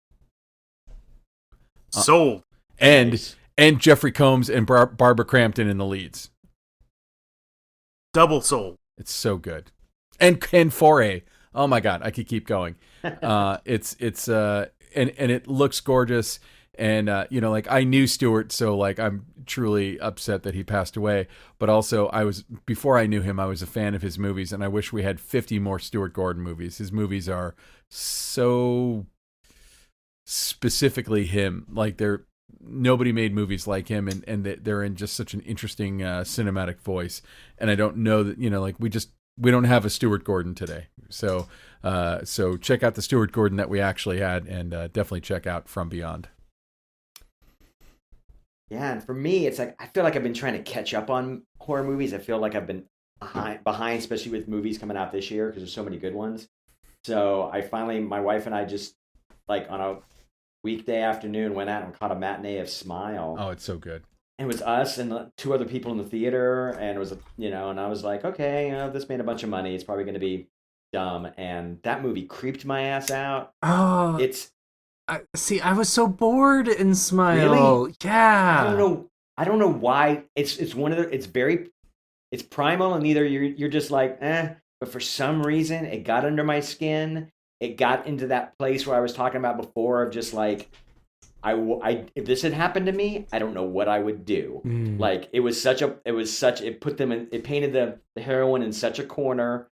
Sold. And Jeffrey Combs and Barbara Crampton in the leads. Double sold. It's so good. And Ken Foray. Oh my God, I could keep going. It's and it looks gorgeous. And I knew Stuart, so I'm truly upset that he passed away. But also, before I knew him, I was a fan of his movies, and I wish we had 50 more Stuart Gordon movies. His movies are so specifically him. Nobody made movies like him, and they're in just such an interesting cinematic voice. And I don't know that we don't have a Stuart Gordon today. So check out the Stuart Gordon that we actually had, and definitely check out From Beyond. Yeah, and for me, it's I feel like I've been trying to catch up on horror movies. I feel like I've been behind, especially with movies coming out this year because there's so many good ones. So my wife and I just on a weekday afternoon went out and caught a matinee of Smile. Oh, it's so good. It was us and 2 other people in the theater, and it was and I was like, okay, this made a bunch of money. It's probably going to be dumb, and that movie creeped my ass out. Oh, I was so bored in Smile. Really? Yeah. I don't know why. It's one of the. It's primal, and either you're just but for some reason it got under my skin. It got into that place where I was talking about before of just if this had happened to me, I don't know what I would do. It painted the heroine in such a corner,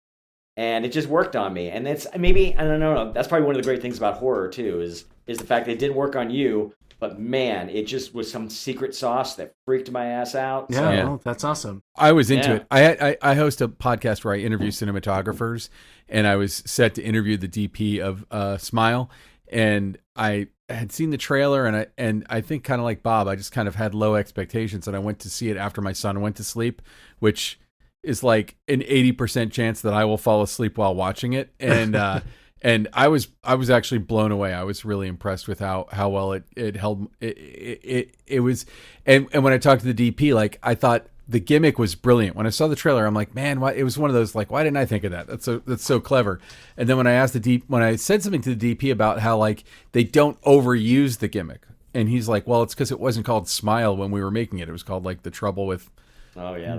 and it just worked on me. And it's maybe, I don't know, that's probably one of the great things about horror too, is the fact that it didn't work on you, but man, it just was some secret sauce that freaked my ass out. Yeah, well, that's awesome. I was into it. I host a podcast where I interview cinematographers, and I was set to interview the DP of Smile, and I had seen the trailer, and I think kind of like Bob, I just kind of had low expectations, and I went to see it after my son went to sleep, which is like an 80% chance that I will fall asleep while watching it, and and I was actually blown away. I was really impressed with how well it held. It was, and when I talked to the DP, I thought the gimmick was brilliant. When I saw the trailer, I'm like, man, why? It was one of those why didn't I think of that? That's so clever. And then when I said something to the DP about how they don't overuse the gimmick, and he's like, well, it's because it wasn't called Smile when we were making it. It was called The Trouble with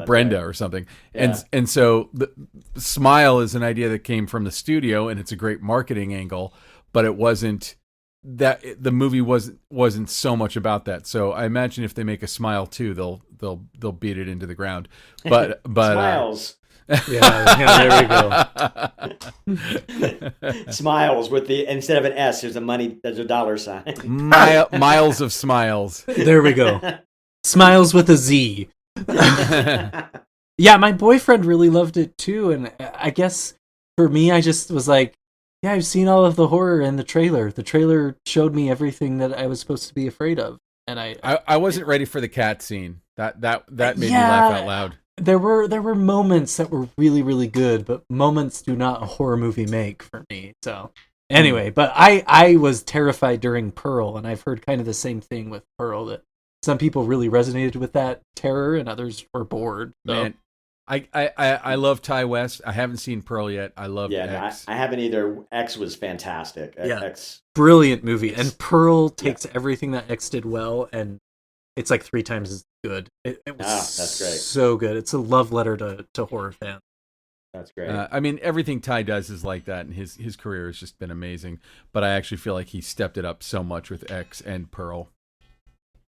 Brenda or something. Yeah. And so the Smile is an idea that came from the studio, and it's a great marketing angle, but it wasn't that the movie wasn't so much about that. So I imagine if they make a Smile 2, they'll beat it into the ground. But Smiles. There we go. Smiles with instead of an S, there's a dollar sign. Miles of smiles. There we go. Smiles with a Z. Yeah, my boyfriend really loved it too, and I guess for me, I just was like, yeah, I've seen all of the horror in the trailer. The trailer showed me everything that I was supposed to be afraid of, and I wasn't ready for the cat scene. That made me laugh out loud. There were moments that were really, really good, but moments do not a horror movie make for me. So anyway, but I was terrified during Pearl, and I've heard kind of the same thing with Pearl, that some people really resonated with that terror and others were bored. So. Man, I love Ty West. I haven't seen Pearl yet. I love X. I haven't either. X was fantastic. Yeah. X, brilliant movie. And Pearl takes everything that X did well, and it's like 3 times as good. It was that's great. So good. It's a love letter to horror fans. That's great. I mean, everything Ty does is like that, and his career has just been amazing. But I actually feel like he stepped it up so much with X and Pearl.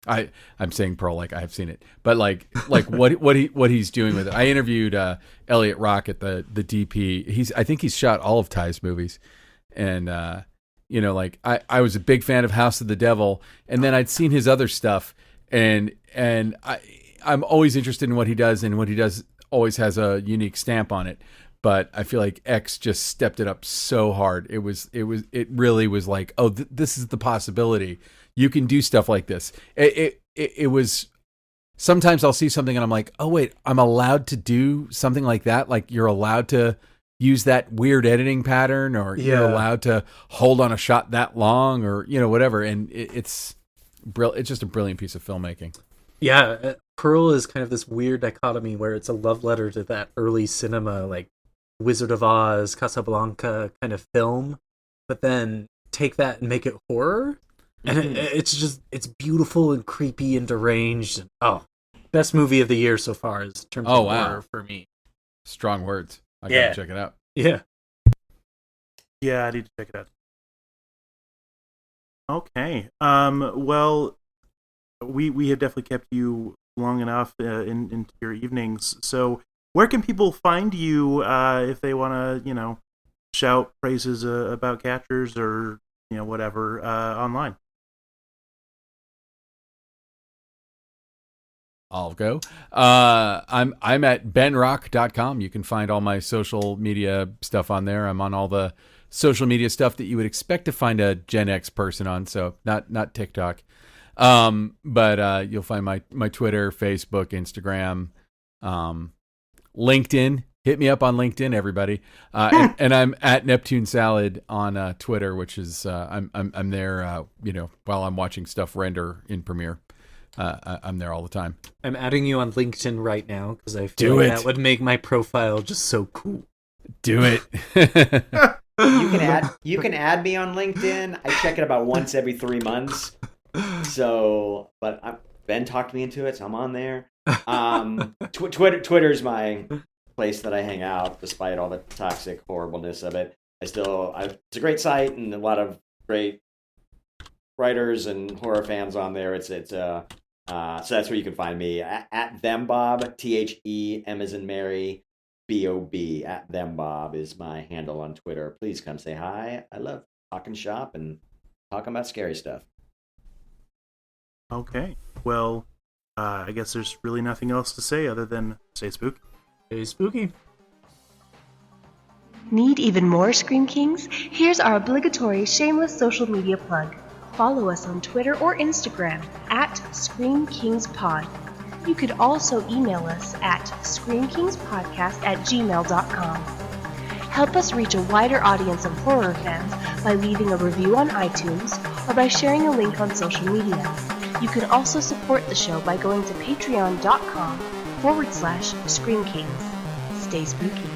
I'm saying Pearl like I've seen it, but like what he's doing with it. I interviewed Elliot Rock at the DP. I think he's shot all of Ty's movies, and like I was a big fan of House of the Devil, and then I'd seen his other stuff, and I'm always interested in what he does, and what he does always has a unique stamp on it. But I feel like X just stepped it up so hard. It really was like, oh, this is the possibility. You can do stuff like this. It was, sometimes I'll see something and I'm like, oh wait, I'm allowed to do something like that. Like you're allowed to use that weird editing pattern, or you're allowed to hold on a shot that long, or whatever. And it's just a brilliant piece of filmmaking. Yeah, Pearl is kind of this weird dichotomy where it's a love letter to that early cinema, like Wizard of Oz, Casablanca kind of film, but then take that and make it horror. And it's beautiful and creepy and deranged. And, best movie of the year so far in terms of horror for me. Strong words. I gotta check it out. Yeah. Yeah, I need to check it out. Okay. Well, we have definitely kept you long enough into your evenings. So where can people find you if they want to, shout praises about Catchers or whatever online? I'll go. I'm at benrock.com. You can find all my social media stuff on there. I'm on all the social media stuff that you would expect to find a Gen X person on, so not TikTok. But you'll find my Twitter, Facebook, Instagram, LinkedIn. Hit me up on LinkedIn, everybody. And I'm at Neptune Salad on Twitter, which is I'm there. While I'm watching stuff render in Premiere. I'm there all the time. I'm adding you on LinkedIn right now because I feel like that would make my profile just so cool. Do it. You can add me on LinkedIn. I check it about once every 3 months. So, but Ben talked me into it, so I'm on there. Twitter's my place that I hang out, despite all the toxic horribleness of it. It's a great site and a lot of great writers and horror fans on there. So that's where you can find me at thembob, THEM as in Mary, BOB. At thembob is my handle on Twitter. Please come say hi. I love talking shop and talking about scary stuff. Okay. Well, I guess there's really nothing else to say other than stay spooky. Stay spooky. Need even more Scream Kings? Here's our obligatory shameless social media plug. Follow us on Twitter or Instagram at ScreamKingsPod. You could also email us at screamkingspodcast@gmail.com. Help us reach a wider audience of horror fans by leaving a review on iTunes or by sharing a link on social media. You can also support the show by going to patreon.com/ScreamKings. Stay spooky.